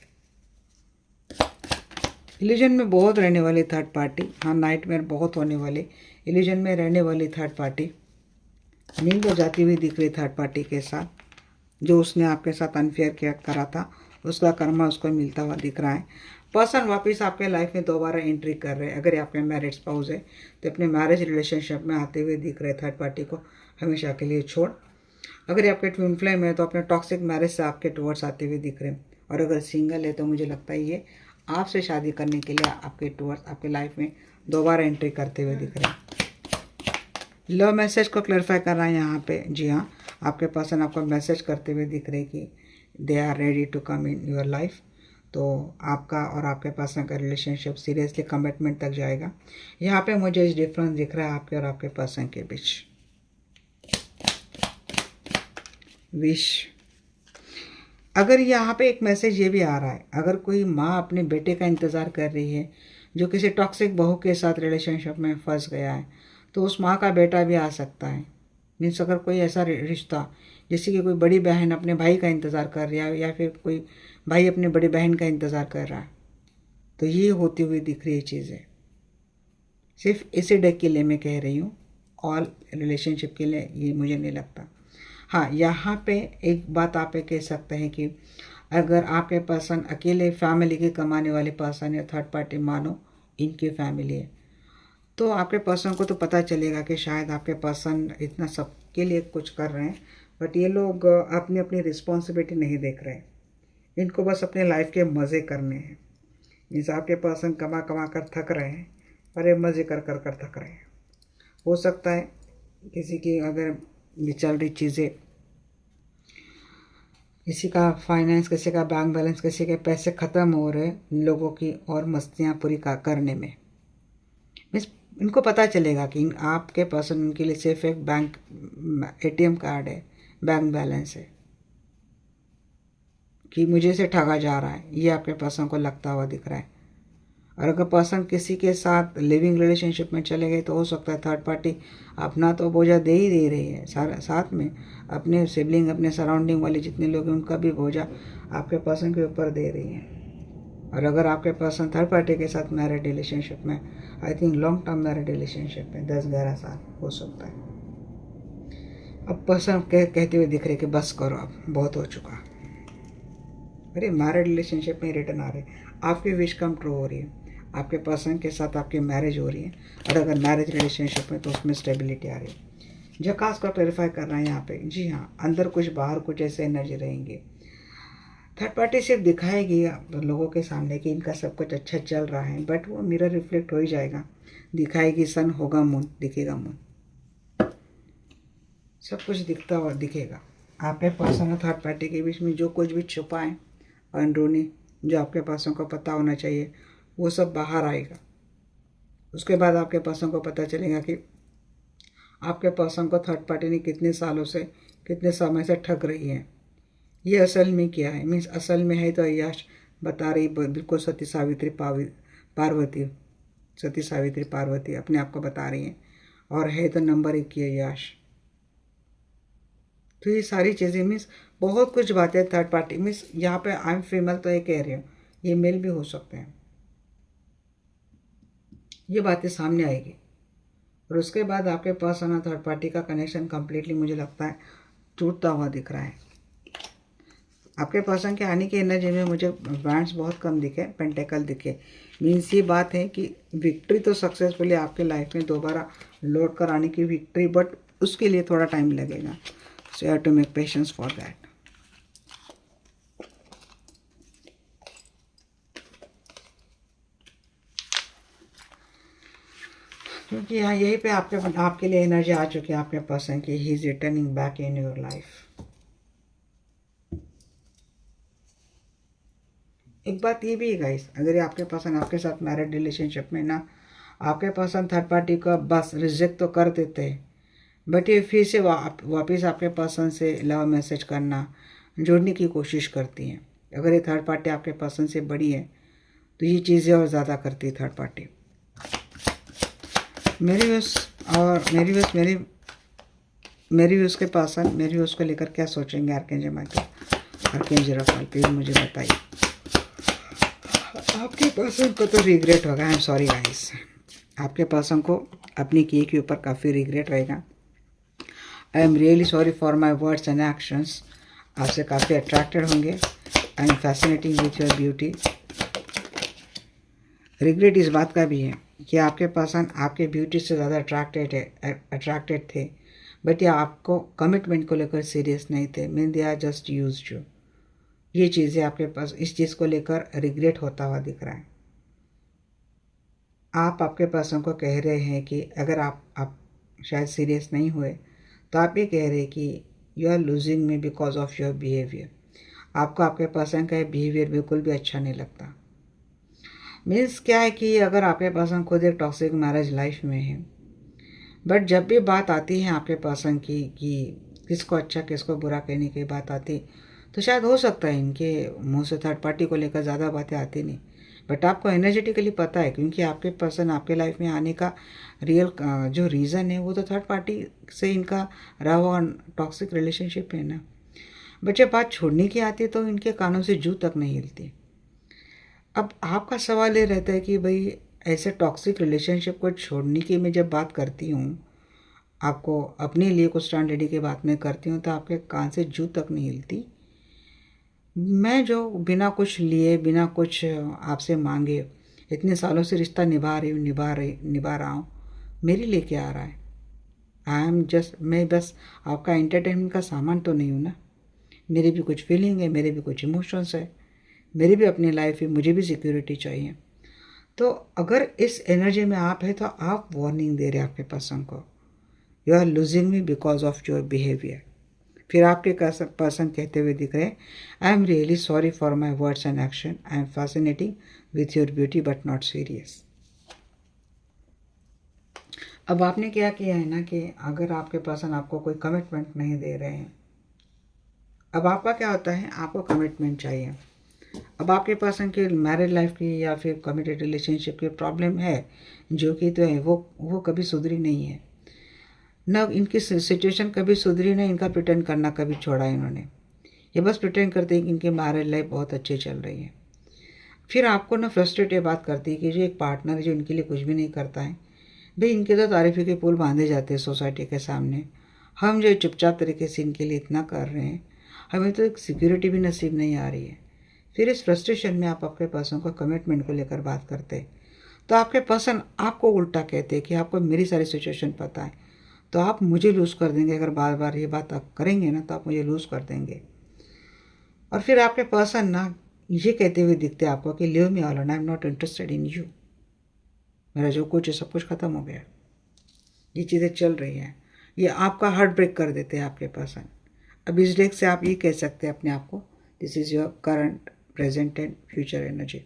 इल्यूजन में बहुत रहने वाली थर्ड पार्टी, हाँ नाइटमेयर बहुत होने वाले। इल्यूजन में रहने वाली थर्ड पार्टी नींद हो जाती हुई दिख रही थर्ड पार्टी के साथ। जो उसने आपके साथ अनफेयर किया करा था उसका कर्मा उसको मिलता हुआ दिख रहा है। पर्सन वापस आपके लाइफ में दोबारा एंट्री कर रहे हैं। अगर आपके मैरिज स्पाउस है तो अपने मैरिज रिलेशनशिप में आते हुए दिख रहे थर्ड पार्टी को हमेशा के लिए छोड़। अगर आपके ट्विन फ्लेम है तो अपने टॉक्सिक मैरिज से आपके टूवर्ड्स आते हुए दिख रहे हैं। और अगर सिंगल है तो मुझे लगता है ये आपसे शादी करने के लिए आपके टूवर्ड्स आपके लाइफ में दोबारा एंट्री करते हुए दिख रहे हैं। लव मैसेज को क्लैरिफाई कर रहा है यहाँ पे। जी हाँ, आपके पर्सन आपको मैसेज करते हुए दिख रहे कि they are ready to come in your life. तो आपका और आपके पर्सन का रिलेशनशिप सीरियसली कमिटमेंट तक जाएगा। यहाँ पे मुझे इस डिफरेंस दिख रहा है आपके और आपके पर्सन के बीच। विश, अगर यहाँ पे एक मैसेज ये भी आ रहा है, अगर कोई माँ अपने बेटे का इंतज़ार कर रही है जो किसी टॉक्सिक बहू के साथ रिलेशनशिप में फंस गया है, तो उस माँ का बेटा भी आ सकता है। मीन्स अगर कोई ऐसा रिश्ता जैसे कि कोई बड़ी बहन अपने भाई का इंतज़ार कर रही है, या फिर कोई भाई अपनी बड़ी बहन का इंतज़ार कर रहा है, तो ये होती हुई दिख रही है चीज़ें। सिर्फ इसी डेक के लिए मैं कह रही हूँ, ऑल रिलेशनशिप के लिए ये मुझे नहीं लगता। हाँ, यहाँ पे एक बात आप कह सकते हैं कि अगर आपके पर्सन अकेले फैमिली के कमाने वाले पर्सन या थर्ड पार्टी मानो इनकी फैमिली है, तो आपके पर्सन को तो पता चलेगा कि शायद आपके पर्सन इतना सबके लिए कुछ कर रहे हैं, बट ये लोग अपनी अपनी रिस्पॉन्सिबिलिटी नहीं देख रहे हैं। इनको बस अपने लाइफ के मज़े करने हैं। मीन्स आपके पर्सन कमा कमा कर थक रहे हैं और ये मज़े कर कर कर थक रहे हैं। हो सकता है किसी की अगर ये चल रही चीज़ें, किसी का फाइनेंस, किसी का बैंक बैलेंस, किसी के पैसे ख़त्म हो रहे लोगों की और मस्तियाँ पूरी करने में, मीन्स इनको पता चलेगा कि आपके पर्सन उनके लिए सिर्फ एक बैंक ATM कार्ड है, बैंक बैलेंस है, कि मुझे से ठगा जा रहा है, ये आपके पर्सन को लगता हुआ दिख रहा है। और अगर पर्सन किसी के साथ लिविंग रिलेशनशिप में चले गए तो हो सकता है थर्ड पार्टी अपना तो बोझा दे ही दे रही है, साथ में अपने सिबलिंग, अपने सराउंडिंग वाले जितने लोग हैं उनका भी बोझा आपके पर्सन के ऊपर दे रही है। और अगर आपके पर्सन थर्ड पार्टी के साथ मैरिड रिलेशनशिप में, I think long term married relationship में 10-11 साल हो सकता है, अब पर्सन कहते हुए दिख रहे कि बस करो, अब बहुत हो चुका। अरे मैरिड रिलेशनशिप में रिटर्न आ रहे, आपकी विश कम ट्रू हो रही है, आपके पर्सन के साथ आपकी मैरिज हो रही है। और अगर मैरिज रिलेशनशिप में तो उसमें स्टेबिलिटी आ रही है। जकास को क्लैरिफाई कर रहा है यहाँ पे, जी हाँ, अंदर कुछ बाहर कुछ ऐसे एनर्जी रहेंगे। थर्ड पार्टी सिर्फ दिखाएगी लोगों के सामने कि इनका सब कुछ अच्छा चल रहा है, बट वो मिरर रिफ्लेक्ट हो ही जाएगा। दिखाएगी सन, होगा मून, दिखेगा मून, सब कुछ दिखता हुआ दिखेगा। आपके पर्सन और थर्ड पार्टी के बीच में जो कुछ भी छुपा है अंदरूनी, जो आपके पर्सन को पता होना चाहिए, वो सब बाहर आएगा। उसके बाद आपके पर्सन को पता चलेगा कि आपके पर्सन को थर्ड पार्टी ने कितने सालों से, कितने समय से ठग रही है, ये असल में क्या है। मीन्स असल में है तो अय्याश बता रही, बिल्कुल सती सावित्री पार्वती अपने आप को बता रही हैं, और है तो नंबर 1 की अय्याश। तो ये सारी चीज़ें मीन्स बहुत कुछ बातें थर्ड पार्टी, मीन्स यहाँ पे आई एम फीमेल तो ये कह रही हूँ, ये मेल भी हो सकते हैं, ये बातें सामने आएगी। और उसके बाद आपके पर्सन और थर्ड पार्टी का कनेक्शन कंप्लीटली मुझे लगता है टूटता हुआ दिख रहा है। आपके पर्सन के आने की एनर्जी में मुझे बैंड्स बहुत कम दिखे, पेंटेकल दिखे। मीन्स ये बात है कि विक्ट्री तो सक्सेसफुली आपके लाइफ में दोबारा लौट कर आने की विक्ट्री, बट उसके लिए थोड़ा टाइम लगेगा। So you have to make patience for that. क्योंकि यहाँ यहीं पे आपके लिए एनर्जी आ चुकी है आपके पर्सन की, he is returning back in your life. एक बात ये भी है गाइस, अगर आपके पर्सन आपके साथ मैरिड रिलेशनशिप में ना, आपके पर्सन थर्ड पार्टी का बस रिजेक्ट तो कर देते हैं, बट ये फिर से वापस आपके पर्सन से लव मैसेज करना, जोड़ने की कोशिश करती हैं। अगर ये थर्ड पार्टी आपके पर्सन से बड़ी है तो ये चीज़ें और ज़्यादा करती है थर्ड पार्टी। मेरी उसके पर्सन मेरी उसको लेकर क्या सोचेंगे archangel Michael, archangel Rafale, please मुझे बताइए। आपके पर्सन को तो रिग्रेट होगा, आई एम सॉरी गाइस, आपके पर्सन को अपनी किए के ऊपर काफ़ी रिग्रेट रहेगा। आई am really sorry for my words and actions. आपसे काफ़ी अट्रैक्टेड होंगे, आई am fascinating with your beauty. Regret इस बात का भी है कि आपके पर्सन आपके ब्यूटी से ज़्यादा अट्रैक्टेड थे, बट ये आपको कमिटमेंट को लेकर सीरियस नहीं थे। Mean they are just used you. ये चीज़ें आपके पास इस चीज़ को लेकर रिग्रेट होता हुआ दिख रहा है। आप आपके पर्सन को कह रहे हैं कि अगर आप शायद सीरियस नहीं हुए तो आप ये कह रहे हैं कि you are losing me because of your behaviour. आपको आपके पर्सन का बिहेवियर बिल्कुल भी अच्छा नहीं लगता। मीन्स क्या है कि अगर आपके पर्सन खुद एक टॉक्सिक मैरिज लाइफ में है, बट जब भी बात आती है आपके पर्सन की कि किसको अच्छा किसको बुरा कहने की बात आती, तो शायद हो सकता है इनके मुंह से थर्ड पार्टी को लेकर ज़्यादा बातें आती नहीं, बट आपको एनर्जेटिकली पता है, क्योंकि आपके पर्सन आपके लाइफ में आने का रियल जो रीज़न है वो तो थर्ड पार्टी से इनका रहा हुआ टॉक्सिक रिलेशनशिप है ना। बट जब बात छोड़ने की आती है तो इनके कानों से जू तक नहीं हिलती। अब आपका सवाल ये रहता है कि भाई ऐसे टॉक्सिक रिलेशनशिप को छोड़ने की मैं जब बात करती हूँ, आपको अपने लिए कुछ स्टैंड लेने की बात मैं करती हूँ, तो आपके कान से जू तक नहीं हिलती। मैं जो बिना कुछ लिए, बिना कुछ आपसे मांगे इतने सालों से रिश्ता निभा रहा हूँ, मेरे लिए क्या आ रहा है? मैं बस आपका एंटरटेनमेंट का सामान तो नहीं हूँ ना। मेरी भी कुछ फीलिंग है, मेरे भी कुछ इमोशंस है, मेरी भी अपनी लाइफ है, मुझे भी सिक्योरिटी चाहिए। तो अगर इस एनर्जी में आप है तो आप वार्निंग दे रहे हैं आपके पर्सन को, you are losing me because of your behaviour. फिर आपके पर्सन कहते हुए दिख रहे हैं, I am really sorry for my words and action, I am fascinating with your beauty but not serious. अब आपने क्या किया है ना कि अगर आपके पर्सन आपको कोई कमिटमेंट नहीं दे रहे हैं, अब आपका क्या होता है, आपको कमिटमेंट चाहिए। अब आपके पर्सन की मैरिड लाइफ की या फिर कमिटेड रिलेशनशिप की प्रॉब्लम है, जो कि तो है वो कभी सुधरी नहीं है ना। इनकी सिचुएशन कभी सुधरी नहीं, इनका प्रिटेंड करना कभी छोड़ा इन्होंने। ये बस प्रिटेंड करते हैं कि इनकी मैरिज लाइफ बहुत अच्छी चल रही है। फिर आपको ना फ्रस्ट्रेट ये बात करती है कि जो एक पार्टनर है जो इनके लिए कुछ भी नहीं करता है, भाई इनके तो तारीफ़ी के पुल बांधे जाते हैं सोसाइटी के सामने, हम जो चुपचाप तरीके से इनके लिए इतना कर रहे हैं, हमें तो एक सिक्योरिटी भी नसीब नहीं आ रही है। फिर इस फ्रस्ट्रेशन में आप आपके पर्सन को कमिटमेंट को लेकर बात करते हैं, तो आपके पर्सन आपको उल्टा कहते हैं कि आपको मेरी सारी सिचुएशन पता है, तो आप मुझे लूज़ कर देंगे। अगर बार बार ये बात आप करेंगे ना तो आप मुझे लूज़ कर देंगे। और फिर आपके पर्सन ना ये कहते हुए दिखते हैं आपको कि live me all, I am not interested in you, मेरा जो कुछ है सब कुछ ख़त्म हो गया। ये चीज़ें चल रही हैं, ये आपका हार्ट ब्रेक कर देते हैं आपके पर्सन। अब इस डेक से आप ये कह सकते हैं अपने आप को, this is your current, present and future energy.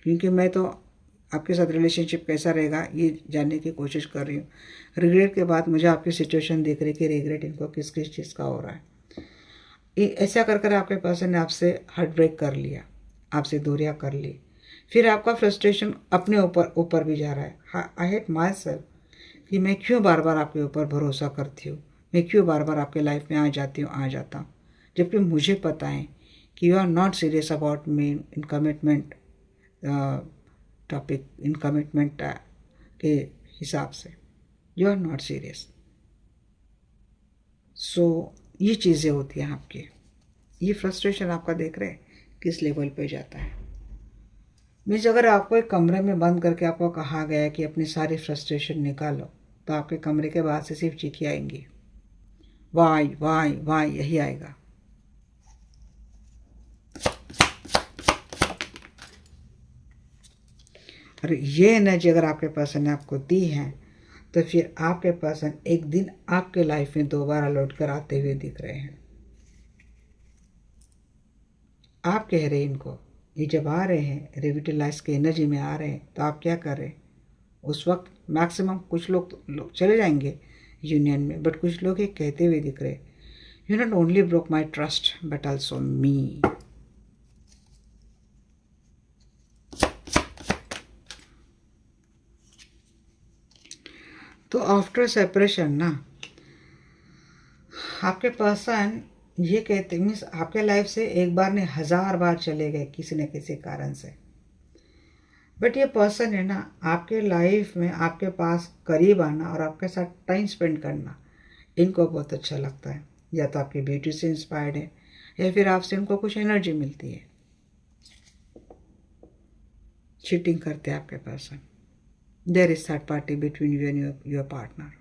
क्योंकि मैं तो आपके साथ रिलेशनशिप कैसा रहेगा ये जानने की कोशिश कर रही हूँ। रिग्रेट के बाद मुझे आपकी सिचुएशन दिख रही कि रिग्रेट इनको किस किस चीज़ का हो रहा है। ऐसा कर कर आपके पर्सन ने आपसे हार्ट ब्रेक कर लिया, आपसे दूरियाँ कर ली। फिर आपका फ्रस्ट्रेशन अपने ऊपर भी जा रहा है। आई हेट माई सेल्फ कि मैं क्यों बार बार आपके ऊपर भरोसा करती हूँ, मैं क्यों बार बार आपके लाइफ में आ जाता हूँ, जबकि मुझे पता है कि you are not serious about me in commitment topic, in commitment के हिसाब से you are not serious. So ये चीज़ें होती हैं आपकी। ये फ्रस्ट्रेशन आपका देख रहे हैं किस लेवल पे जाता है। मीन्स अगर आपको एक कमरे में बंद करके आपको कहा गया है कि अपनी सारी फ्रस्ट्रेशन निकालो, तो आपके कमरे के बाहर से सिर्फ चीखें आएंगी, वाई वाई वाई, यही आएगा। और ये एनर्जी अगर आपके पर्सन ने आपको दी है, तो फिर आपके पर्सन एक दिन आपके लाइफ में दोबारा लौट कर आते हुए दिख रहे हैं। आप कह रहे हैं इनको, ये जब आ रहे हैं रिविटलाइज के एनर्जी में आ रहे हैं, तो आप क्या कर रहे हैं उस वक्त? मैक्सिमम कुछ लोग चले जाएंगे यूनियन में, बट कुछ लोग ये कहते हुए दिख रहे, you not only broke my trust but also me. तो आफ्टर सेपरेशन ना आपके पर्सन ये कहते मीन्स आपके लाइफ से एक बार नहीं 1000 बार चले गए किसी न किसी कारण से, बट ये पर्सन है ना आपके लाइफ में आपके पास करीब आना और आपके साथ टाइम स्पेंड करना इनको बहुत अच्छा लगता है। या तो आपकी ब्यूटी से इंस्पायर्ड है या फिर आपसे इनको कुछ एनर्जी मिलती है। चीटिंग करते हैं आपके person, there is third party between you and your partner.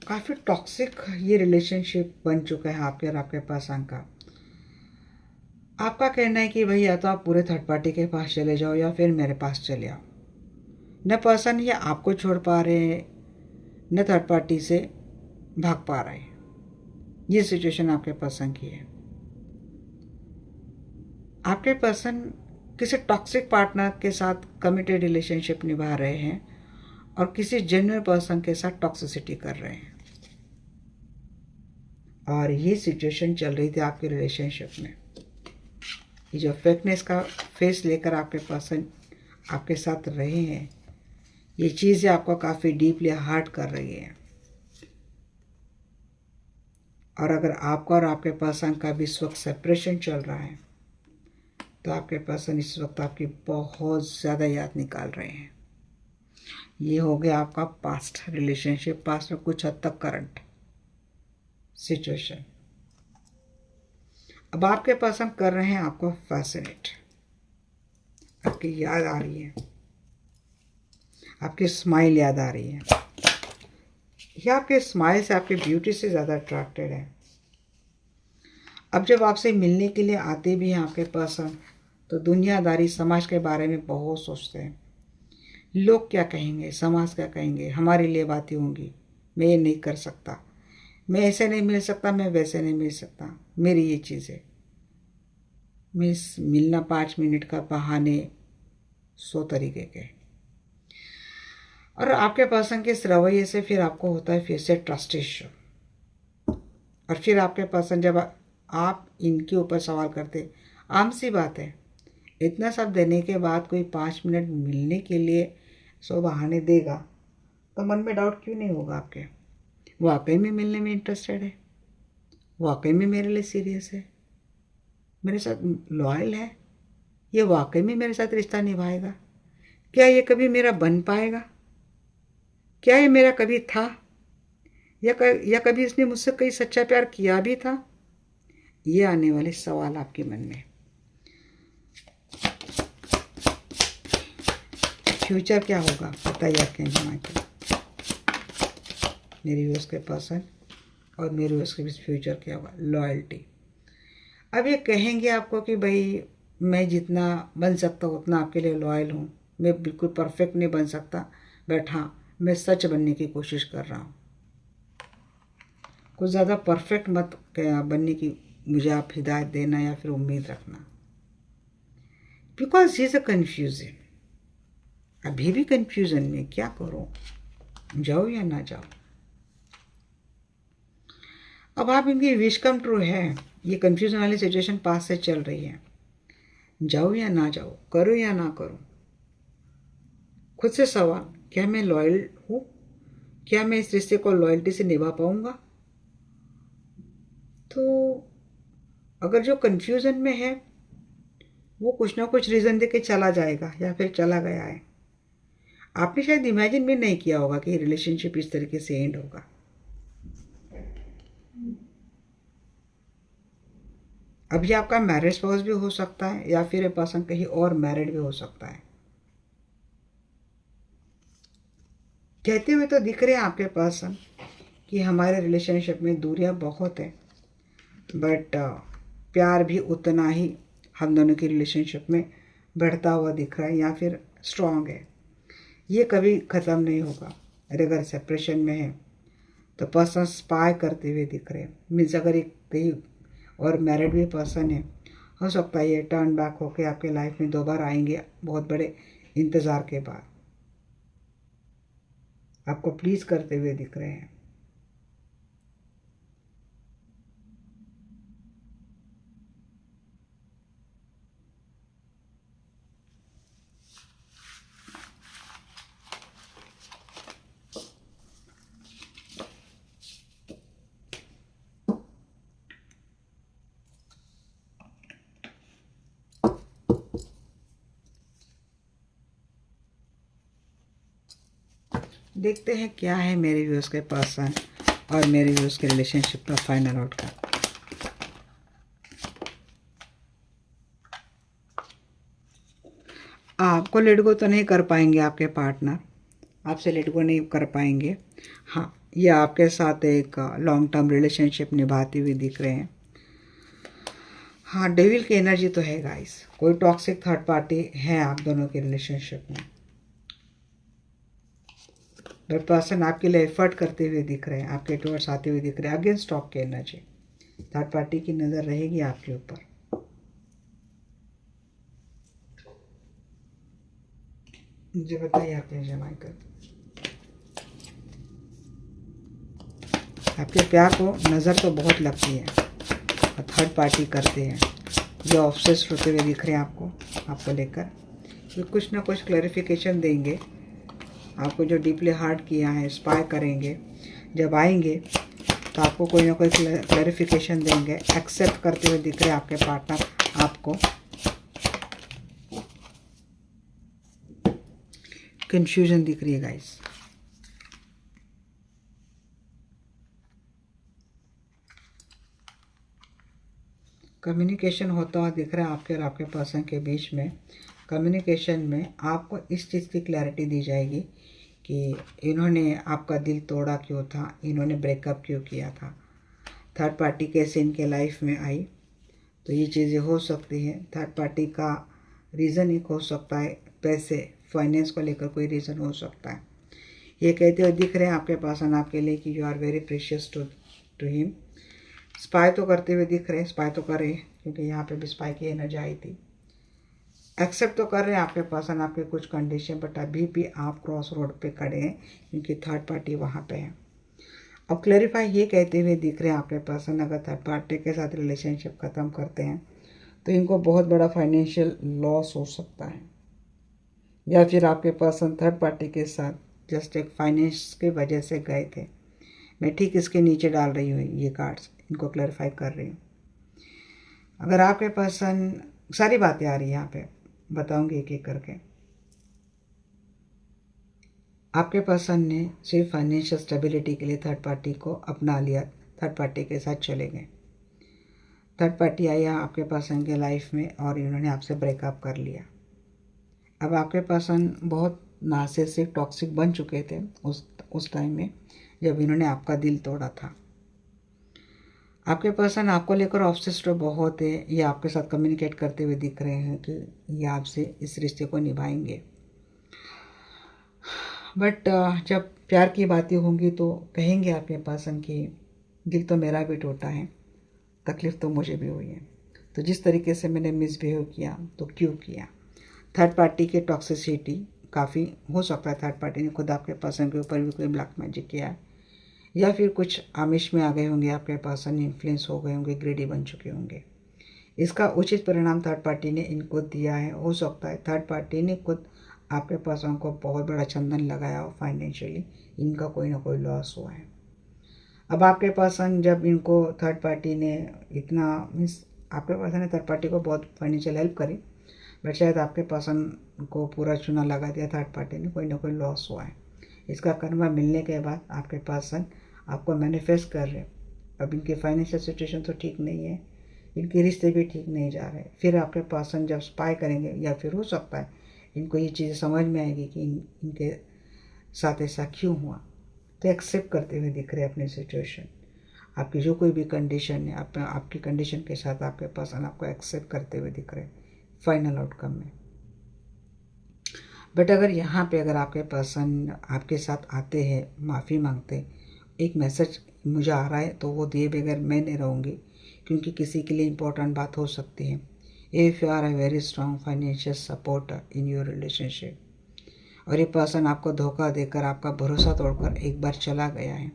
काफ़ी टॉक्सिक ये रिलेशनशिप बन चुका है आपके और आपके पर्सन का। आपका कहना है कि भाई या तो आप पूरे थर्ड पार्टी के पास चले जाओ या फिर मेरे पास चले आओ। न पर्सन ये आपको छोड़ पा रहे, न थर्ड पार्टी से भाग पा रहे। ये सिचुएशन आपके पर्सन की है। आपके पर्सन किसी टॉक्सिक पार्टनर के साथ कमिटेड रिलेशनशिप निभा रहे हैं और किसी जेन्युइन पर्सन के साथ टॉक्सिसिटी कर रहे हैं। और ये सिचुएशन चल रही थी आपके रिलेशनशिप में। ये जो फेकनेस का फेस लेकर आपके पर्सन आपके साथ रहे हैं, ये चीज़ें आपको काफ़ी डीपली हर्ट कर रही है। और अगर आपका और आपके पर्सन का भी इस वक्त सेपरेशन चल रहा है तो आपके पर्सन इस वक्त आपकी बहुत ज़्यादा याद निकाल रहे हैं। ये हो गया आपका पास्ट रिलेशनशिप, पास्ट में कुछ हद तक करंट सिचुएशन। अब आपके पर्सन कर रहे हैं आपको फैसिनेट, आपकी याद आ रही है, आपकी स्माइल याद आ रही है, या आपके स्माइल से आपकी ब्यूटी से ज़्यादा अट्रैक्टेड है। अब जब आपसे मिलने के लिए आते भी हैं आपके पर्सन तो दुनियादारी समाज के बारे में बहुत सोचते हैं। लोग क्या कहेंगे, समाज क्या कहेंगे, हमारे लिए बातें होंगी, मैं ये नहीं कर सकता, मैं ऐसे नहीं मिल सकता, मैं वैसे नहीं मिल सकता, मेरी ये चीज़ है। मिलना 5 मिनट का बहाने 100 तरीके के। और आपके पर्सन के इस रवैये से फिर आपको होता है फिर से ट्रस्ट इश्यू। और फिर आपके पर्सन जब आप इनके ऊपर सवाल करते, आम सी बात है, इतना सब देने के बाद कोई 5 मिनट मिलने के लिए 100 बहाने देगा तो मन में डाउट क्यों नहीं होगा आपके, वाकई में मिलने में इंटरेस्टेड है, वाकई में मेरे लिए सीरियस है, मेरे साथ लॉयल है, ये वाकई में मेरे साथ रिश्ता निभाएगा, क्या ये कभी मेरा बन पाएगा, क्या ये मेरा कभी था, या कभी इसने मुझसे कहीं सच्चा प्यार किया भी था। ये आने वाले सवाल आपके मन में। फ्यूचर क्या होगा बताइए आपके एंजॉय को, मेरी व्यूअर्स के पर्सन और मेरे व्यूअर्स के बीच फ्यूचर क्या होगा। लॉयल्टी। अब ये कहेंगे आपको कि भाई मैं जितना बन सकता हूँ उतना आपके लिए लॉयल हूँ, मैं बिल्कुल परफेक्ट नहीं बन सकता, बट हाँ मैं सच बनने की कोशिश कर रहा हूँ। कुछ ज़्यादा परफेक्ट मत बनने की मुझे आप हिदायत देना या फिर उम्मीद रखना, because he is a confusion. अभी भी कन्फ्यूजन में क्या करो, जाओ या ना जाओ। अब आप इनकी विश कम ट्रू है, ये कन्फ्यूजन वाली सिचुएशन पास से चल रही है, जाओ या ना जाओ, करो या ना करो। खुद से सवाल, क्या मैं लॉयल हूँ, क्या मैं इस रिश्ते को लॉयल्टी से निभा पाऊंगा। तो अगर जो कन्फ्यूजन में है वो कुछ ना कुछ रीज़न दे के चला जाएगा या फिर चला गया है। आपने शायद इमेजिन भी नहीं किया होगा कि रिलेशनशिप इस तरीके से एंड होगा। अब ये आपका मैरिज स्पाउस भी हो सकता है या फिर ये पर्सन कहीं और मैरिड भी हो सकता है। कहते हुए तो दिख रहे हैं आपके पर्सन कि हमारे रिलेशनशिप में दूरियां बहुत है, बट प्यार भी उतना ही हम दोनों की रिलेशनशिप में बढ़ता हुआ दिख रहा है या फिर स्ट्रॉन्ग है। ये कभी ख़त्म नहीं होगा। अगर सेपरेशन में है तो पर्सन स्पाई करते हुए दिख रहे हैं। मीन्स अगर एक कहीं और मैरिड भी पर्सन है, हो सकता है ये टर्न बैक होके आपके लाइफ में दोबारा आएंगे बहुत बड़े इंतज़ार के बाद, आपको प्लीज़ करते हुए दिख रहे हैं। देखते हैं क्या है मेरे व्यूअर्स के पर्सन और मेरे व्यूअर्स के रिलेशनशिप का फाइनल आउटकम। आपको लेट गो तो नहीं कर पाएंगे आपके पार्टनर, आपसे लेट गो नहीं कर पाएंगे। हाँ, ये आपके साथ एक लॉन्ग टर्म रिलेशनशिप निभाते हुए दिख रहे हैं। हाँ, डेविल की एनर्जी तो है गाइस, कोई टॉक्सिक थर्ड पार्टी है आप दोनों के रिलेशनशिप में, बट पर्सन आपके लिए एफर्ट करते हुए दिख रहे हैं, आपके टूवर्ड्स आते हुए दिख रहे हैं। अगेंस्ट टॉक की एनर्जी, थर्ड पार्टी की नज़र रहेगी आपके ऊपर। मुझे बताइए आपने जमाइका, आपके प्यार को नज़र तो बहुत लगती है और थर्ड पार्टी करते हैं, जो ऑब्सेस्ड होते हुए दिख रहे हैं आपको लेकर। ये कुछ ना कुछ क्लैरिफिकेशन देंगे आपको, जो डीपली हार्ट किया है स्पाई करेंगे। जब आएंगे तो आपको कोई ना कोई क्लैरिफिकेशन देंगे, एक्सेप्ट करते हुए दिख रहे हैं आपके पार्टनर आपको। कंफ्यूजन दिख रही है गाइस। कम्युनिकेशन होता हुआ दिख रहा है आपके और आपके पर्सन के बीच में। कम्युनिकेशन में आपको इस चीज़ की क्लैरिटी दी जाएगी कि इन्होंने आपका दिल तोड़ा क्यों था, इन्होंने ब्रेकअप क्यों किया था, थर्ड पार्टी कैसे इनके लाइफ में आई। तो ये चीज़ें हो सकती हैं। थर्ड पार्टी का रीज़न एक हो सकता है, पैसे फाइनेंस को लेकर कोई रीज़न हो सकता है। ये कहते हुए दिख रहे हैं आपके पर्सन आपके लिए कि you are very precious to him. Spy तो करते हुए दिख रहे हैं, स्पाई तो कर रहे हैं क्योंकि यहाँ पे भी स्पाई की एनर्जी आई थी। एक्सेप्ट तो कर रहे हैं आपके पर्सन आपके कुछ कंडीशन, बट अभी भी आप क्रॉस रोड पे खड़े हैं क्योंकि थर्ड पार्टी वहाँ पे है। अब क्लैरिफाई ये कहते हुए दिख रहे हैं आपके पर्सन अगर थर्ड पार्टी के साथ रिलेशनशिप ख़त्म करते हैं तो इनको बहुत बड़ा फाइनेंशियल लॉस हो सकता है, या फिर आपके पर्सन थर्ड पार्टी के साथ जस्ट एक फाइनेंस के वजह से गए थे। मैं ठीक इसके नीचे डाल रही हूँ ये कार्ड्स, इनको क्लैरिफाई कर रही हूँ। अगर आपके पर्सन, सारी बातें आ रही है यहाँ पे, बताऊंगी एक एक करके। आपके पर्सन ने सिर्फ फाइनेंशियल स्टेबिलिटी के लिए थर्ड पार्टी को अपना लिया, थर्ड पार्टी के साथ चले गए। थर्ड पार्टी आई आपके पर्सन के लाइफ में और इन्होंने आपसे ब्रेकअप कर लिया। अब आपके पर्सन बहुत नार्सिसिस्टिक टॉक्सिक बन चुके थे उस टाइम में जब इन्होंने आपका दिल तोड़ा था। आपके पर्सन आपको लेकर ऑब्सेस्ड बहुत है, ये आपके साथ कम्युनिकेट करते हुए दिख रहे हैं कि ये आपसे इस रिश्ते को निभाएंगे। बट जब प्यार की बातें होंगी तो कहेंगे आपके पर्सन कि दिल तो मेरा भी टूटा है, तकलीफ़ तो मुझे भी हुई है, तो जिस तरीके से मैंने मिसबिहेव किया तो क्यों किया। थर्ड पार्टी की टॉक्सिसिटी काफ़ी हो सकता है, थर्ड पार्टी ने खुद आपके पर्सन के ऊपर भी कोई ब्लैक मैजिक किया है, या फिर कुछ आमिष में आ गए होंगे, आपके पर्सन इन्फ्लुएंस हो गए होंगे, ग्रेडी बन चुके होंगे। इसका उचित परिणाम थर्ड पार्टी ने इनको दिया है। हो सकता है थर्ड पार्टी ने खुद आपके पर्सन को बहुत बड़ा चंदन लगाया हो, फाइनेंशियली इनका कोई ना कोई लॉस हुआ है। अब आपके पर्सन जब इनको थर्ड पार्टी ने इतना मीन्स आपके पर्सन ने थर्ड पार्टी को बहुत फाइनेंशियल हेल्प करी, बट शायद आपके पर्सन को पूरा चूना लगा दिया थर्ड पार्टी ने, कोई ना कोई लॉस हुआ है। इसका कर्मा मिलने के बाद आपके पर्सन आपको मैनिफेस्ट कर रहे हैं। अब इनकी फाइनेंशियल सिचुएशन तो ठीक नहीं है, इनके रिश्ते भी ठीक नहीं जा रहे। फिर आपके पर्सन जब स्पाई करेंगे, या फिर हो सकता है इनको ये चीज़ें समझ में आएगी कि इनके साथ ऐसा क्यों हुआ, तो एक्सेप्ट करते हुए दिख रहे हैं अपनी सिचुएशन। आपकी जो कोई भी कंडीशन है, आपकी कंडीशन के साथ आपके पर्सन आपको एक्सेप्ट करते हुए दिख रहे हैं फाइनल आउटकम में। बट अगर यहाँ पे अगर आपके पर्सन आपके साथ आते हैं, माफ़ी मांगते, एक मैसेज मुझे आ रहा है तो वो दिए बगैर मैं नहीं रहूँगी, क्योंकि किसी के लिए इम्पोर्टेंट बात हो सकती है। If you are a very strong financial supporter in your relationship, और ये पर्सन आपको धोखा देकर आपका भरोसा तोड़कर एक बार चला गया है,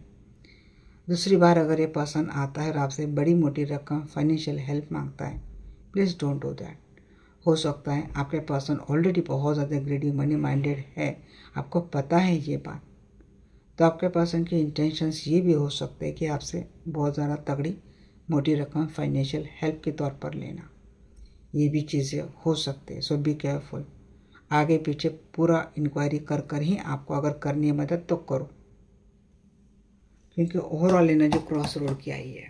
दूसरी बार अगर ये पर्सन आता है और आपसे बड़ी मोटी रकम फाइनेंशियल हेल्प मांगता है, प्लीज़ डोंट डू दैट। हो सकता है आपके पर्सन ऑलरेडी बहुत ज़्यादा ग्रेडी मनी माइंडेड है, आपको पता है ये बात, तो आपके पर्सन की इंटेंशंस ये भी हो सकते हैं कि आपसे बहुत ज़्यादा तगड़ी मोटी रकम फाइनेंशियल हेल्प के तौर पर लेना, ये भी चीज़ें हो सकती है। सो बी केयरफुल। आगे पीछे पूरा इंक्वायरी कर कर ही आपको अगर करनी है मदद तो करो, क्योंकि ओवरऑल एनर्जी क्रॉस रोड की आई है।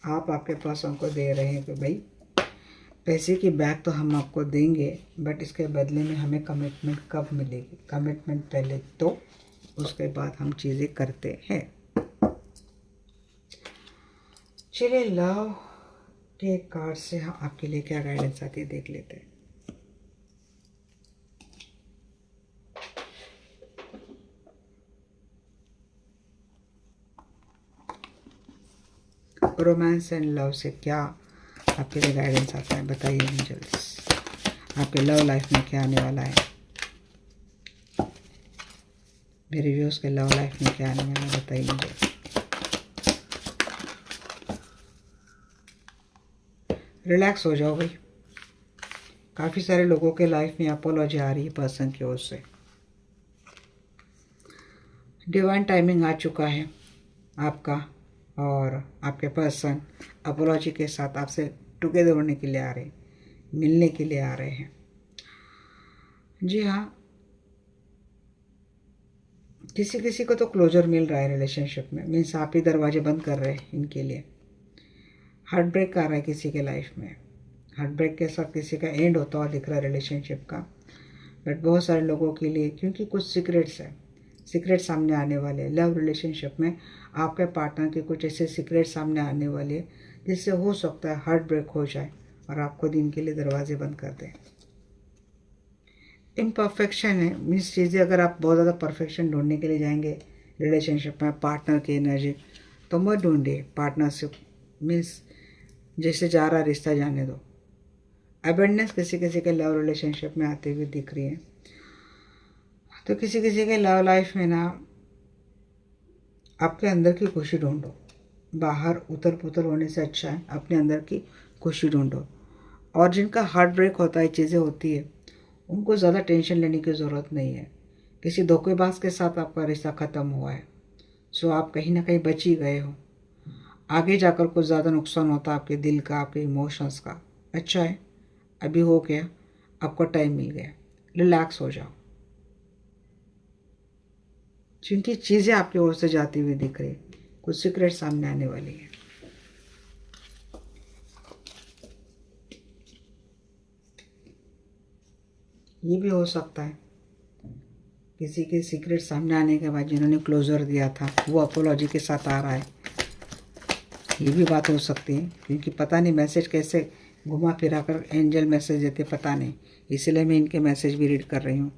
आप आपके पर्सन को दे रहे हैं कि भाई पैसे की बैग तो हम आपको देंगे, बट इसके बदले में हमें कमिटमेंट कब मिलेगी। कमिटमेंट पहले तो, उसके बाद हम चीज़ें करते हैं। चलिए लव के कार्ड से हम आपके लिए क्या गाइडेंस आती है देख लेते हैं। रोमांस एंड लव से क्या आपके लिए गाइडेंस आता है, बताइए एंजल्स। आपके लव लाइफ में क्या आने वाला है, मेरे व्यूअर्स के लव लाइफ में क्या आने वाला है, बताइए मुझे। रिलैक्स हो जाओ भाई, काफ़ी सारे लोगों के लाइफ में अपोलॉजी आ रही है पर्सन की ओर से। डिवाइन टाइमिंग आ चुका है आपका, और आपके पर्सन अपोलॉजी के साथ आपसे टुगेदर होने के लिए आ रहे हैं, मिलने के लिए आ रहे हैं। जी हाँ, किसी किसी को तो क्लोजर मिल रहा है रिलेशनशिप में, मीन्स आप ही दरवाजे बंद कर रहे हैं इनके लिए। हार्ट ब्रेक आ रहा है किसी के लाइफ में, हार्ट ब्रेक के साथ किसी का एंड होता हुआ दिख रहा है रिलेशनशिप का। बट बहुत सारे लोगों के लिए, क्योंकि कुछ सीक्रेट्स है, सीक्रेट सामने आने वाले हैं लव रिलेशनशिप में। आपके पार्टनर के कुछ ऐसे सीक्रेट सामने आने वाले हैं जिससे हो सकता है हार्ट ब्रेक हो जाए और आप खुद इनके लिए दरवाजे बंद कर दें। इम्परफेक्शन है, मीन्स चीज़ें अगर आप बहुत ज़्यादा परफेक्शन ढूंढने के लिए जाएंगे रिलेशनशिप में, पार्टनर की एनर्जी, तो मत ढूंढिए पार्टनरशिप। मीन्स जैसे जा रहा रिश्ता जाने दो। अबेंडेंस किसी किसी के लव रिलेशनशिप में आते हुए दिख रही है। तो किसी किसी के लव लाइफ में ना आपके अंदर की खुशी ढूंढो, बाहर उतर पुतर होने से अच्छा है अपने अंदर की खुशी ढूंढो। और जिनका हार्ट ब्रेक होता है, चीज़ें होती है, उनको ज़्यादा टेंशन लेने की ज़रूरत नहीं है। किसी धोखेबाज के साथ आपका रिश्ता ख़त्म हुआ है, सो आप कहीं ना कहीं बच ही गए हो। आगे जाकर कुछ ज़्यादा नुकसान होता आपके दिल का, आपके इमोशंस का। अच्छा है, अभी हो गया, आपको टाइम मिल गया, रिलैक्स हो जाओ, क्योंकि चीज़ें आपकी ओर से जाती हुई दिख रही, कुछ सीक्रेट सामने आने वाली है। ये भी हो सकता है किसी के सीक्रेट सामने आने के बाद जिन्होंने क्लोजर दिया था वो अपोलॉजी के साथ आ रहा है। ये भी बात हो सकती है, क्योंकि पता नहीं मैसेज कैसे घुमा फिरा कर एंजल मैसेज देते पता नहीं, इसलिए मैं इनके मैसेज भी रीड कर रही हूँ।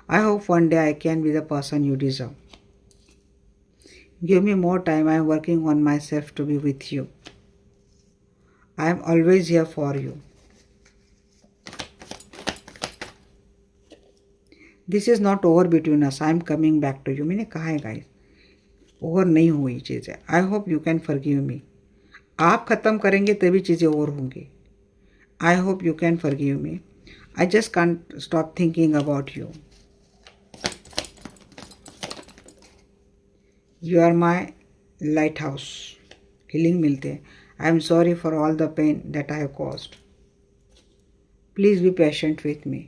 I hope one day I can be the person you deserve. Give me more time, I am working on myself to be with you. I am always here for you. This is not over between us, I am coming back to you. मैंने कहा है guys, over नहीं हुई चीज़ें। I hope you can forgive me. आप ख़त्म करेंगे तभी चीज़ें ओवर होंगी। I hope you can forgive me. I just can't stop thinking about you. You are my lighthouse. Healing मिलते हैं। I am sorry for all the pain that I have caused. Please be patient with me.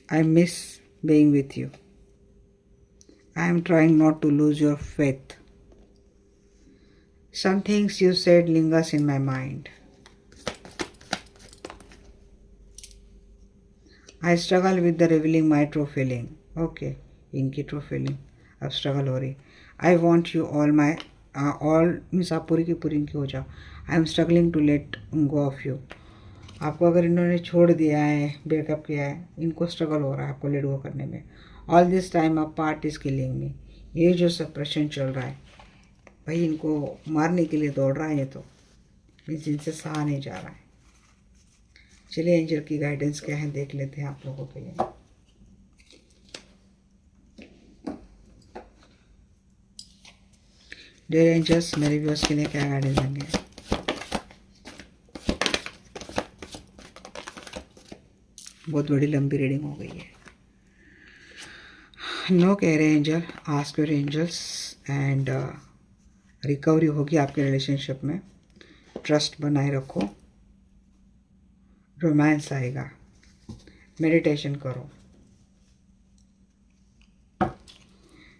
I miss being with you. I am trying not to lose your faith. Some things you said lingers in my mind. I struggle with the revealing my true feeling. Okay, इनकी true feeling अब struggle हो रही। I want you all my all means आप पूरी की पूरी इनकी हो जाओ। I am struggling to let go of you. आपको अगर इन्होंने छोड़ दिया है, ब्रेकअप किया है, इनको स्ट्रगल हो रहा है आपको लेट गो करने में। All this time a part is killing मी। ये जो सेपरेशन चल रहा है भाई, इनको मारने के लिए दौड़ रहा है ये, तो मीन्स इनसे सहा नहीं जा रहा है। चलिए एंजल की गाइडेंस क्या है देख लेते हैं आप लोगों के लिए। डियर एंजल्स, मेरे व्यूअर्स के लिए क्या गाइडेंस देंगे? बहुत बड़ी लंबी रीडिंग हो गई है। नो कह रहे angel, ask your angels and recovery होगी आपके रिलेशनशिप में। ट्रस्ट बनाए रखो, रोमांस आएगा, मेडिटेशन करो।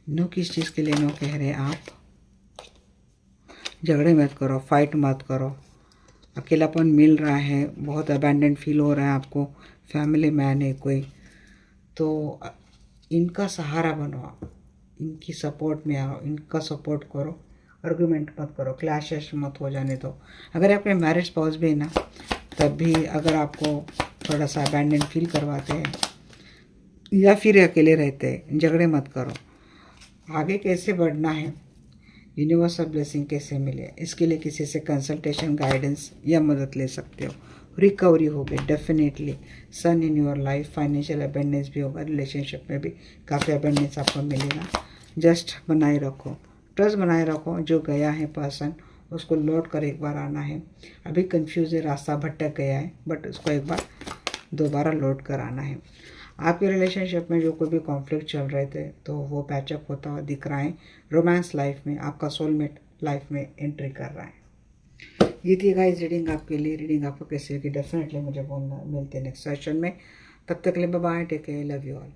नो किस चीज़ के लिए नो कह रहे आप? झगड़े मत करो, फाइट मत करो। अकेलापन मिल रहा है, बहुत अबैंडन फील हो रहा है आपको, फैमिली मैन है कोई, तो इनका सहारा बनो आप, इनकी सपोर्ट में आओ, इनका सपोर्ट करो, आर्गुमेंट मत करो, क्लैशेस मत हो जाने दो। अगर आपके मैरिज स्पाउस भी है ना, तब भी अगर आपको थोड़ा सा अबैंडन फील करवाते हैं या फिर अकेले रहते हैं, झगड़े मत करो। आगे कैसे बढ़ना है, यूनिवर्सल ब्लेसिंग कैसे मिले, इसके लिए किसी से कंसल्टेशन, गाइडेंस या मदद ले सकते हो। रिकवरी होगी definitely. Sun in your life, financial abundance भी होगा, रिलेशनशिप में भी काफ़ी अबेंडेंस आपको मिलेगा। जस्ट बनाए रखो, ट्रस्ट बनाए रखो। जो गया है पर्सन, उसको लौट कर एक बार आना है। अभी कंफ्यूज है, रास्ता भटक गया है, बट उसको एक बार दोबारा लौट कर आना है। आपके रिलेशनशिप में जो कोई भी कॉन्फ्लिक्ट चल रहे थे तो वो पैचअप होता हुआ दिख रहा है। रोमांस लाइफ में आपका सोलमेट लाइफ में एंट्री कर रहा है। ये थी गाइस रीडिंग आपके लिए। रीडिंग आपको कैसी लगी डेफिनेटली मुझे बोलना। मिलते हैं नेक्स्ट सेशन में, तब तक के लिए bye bye, take care, love you all.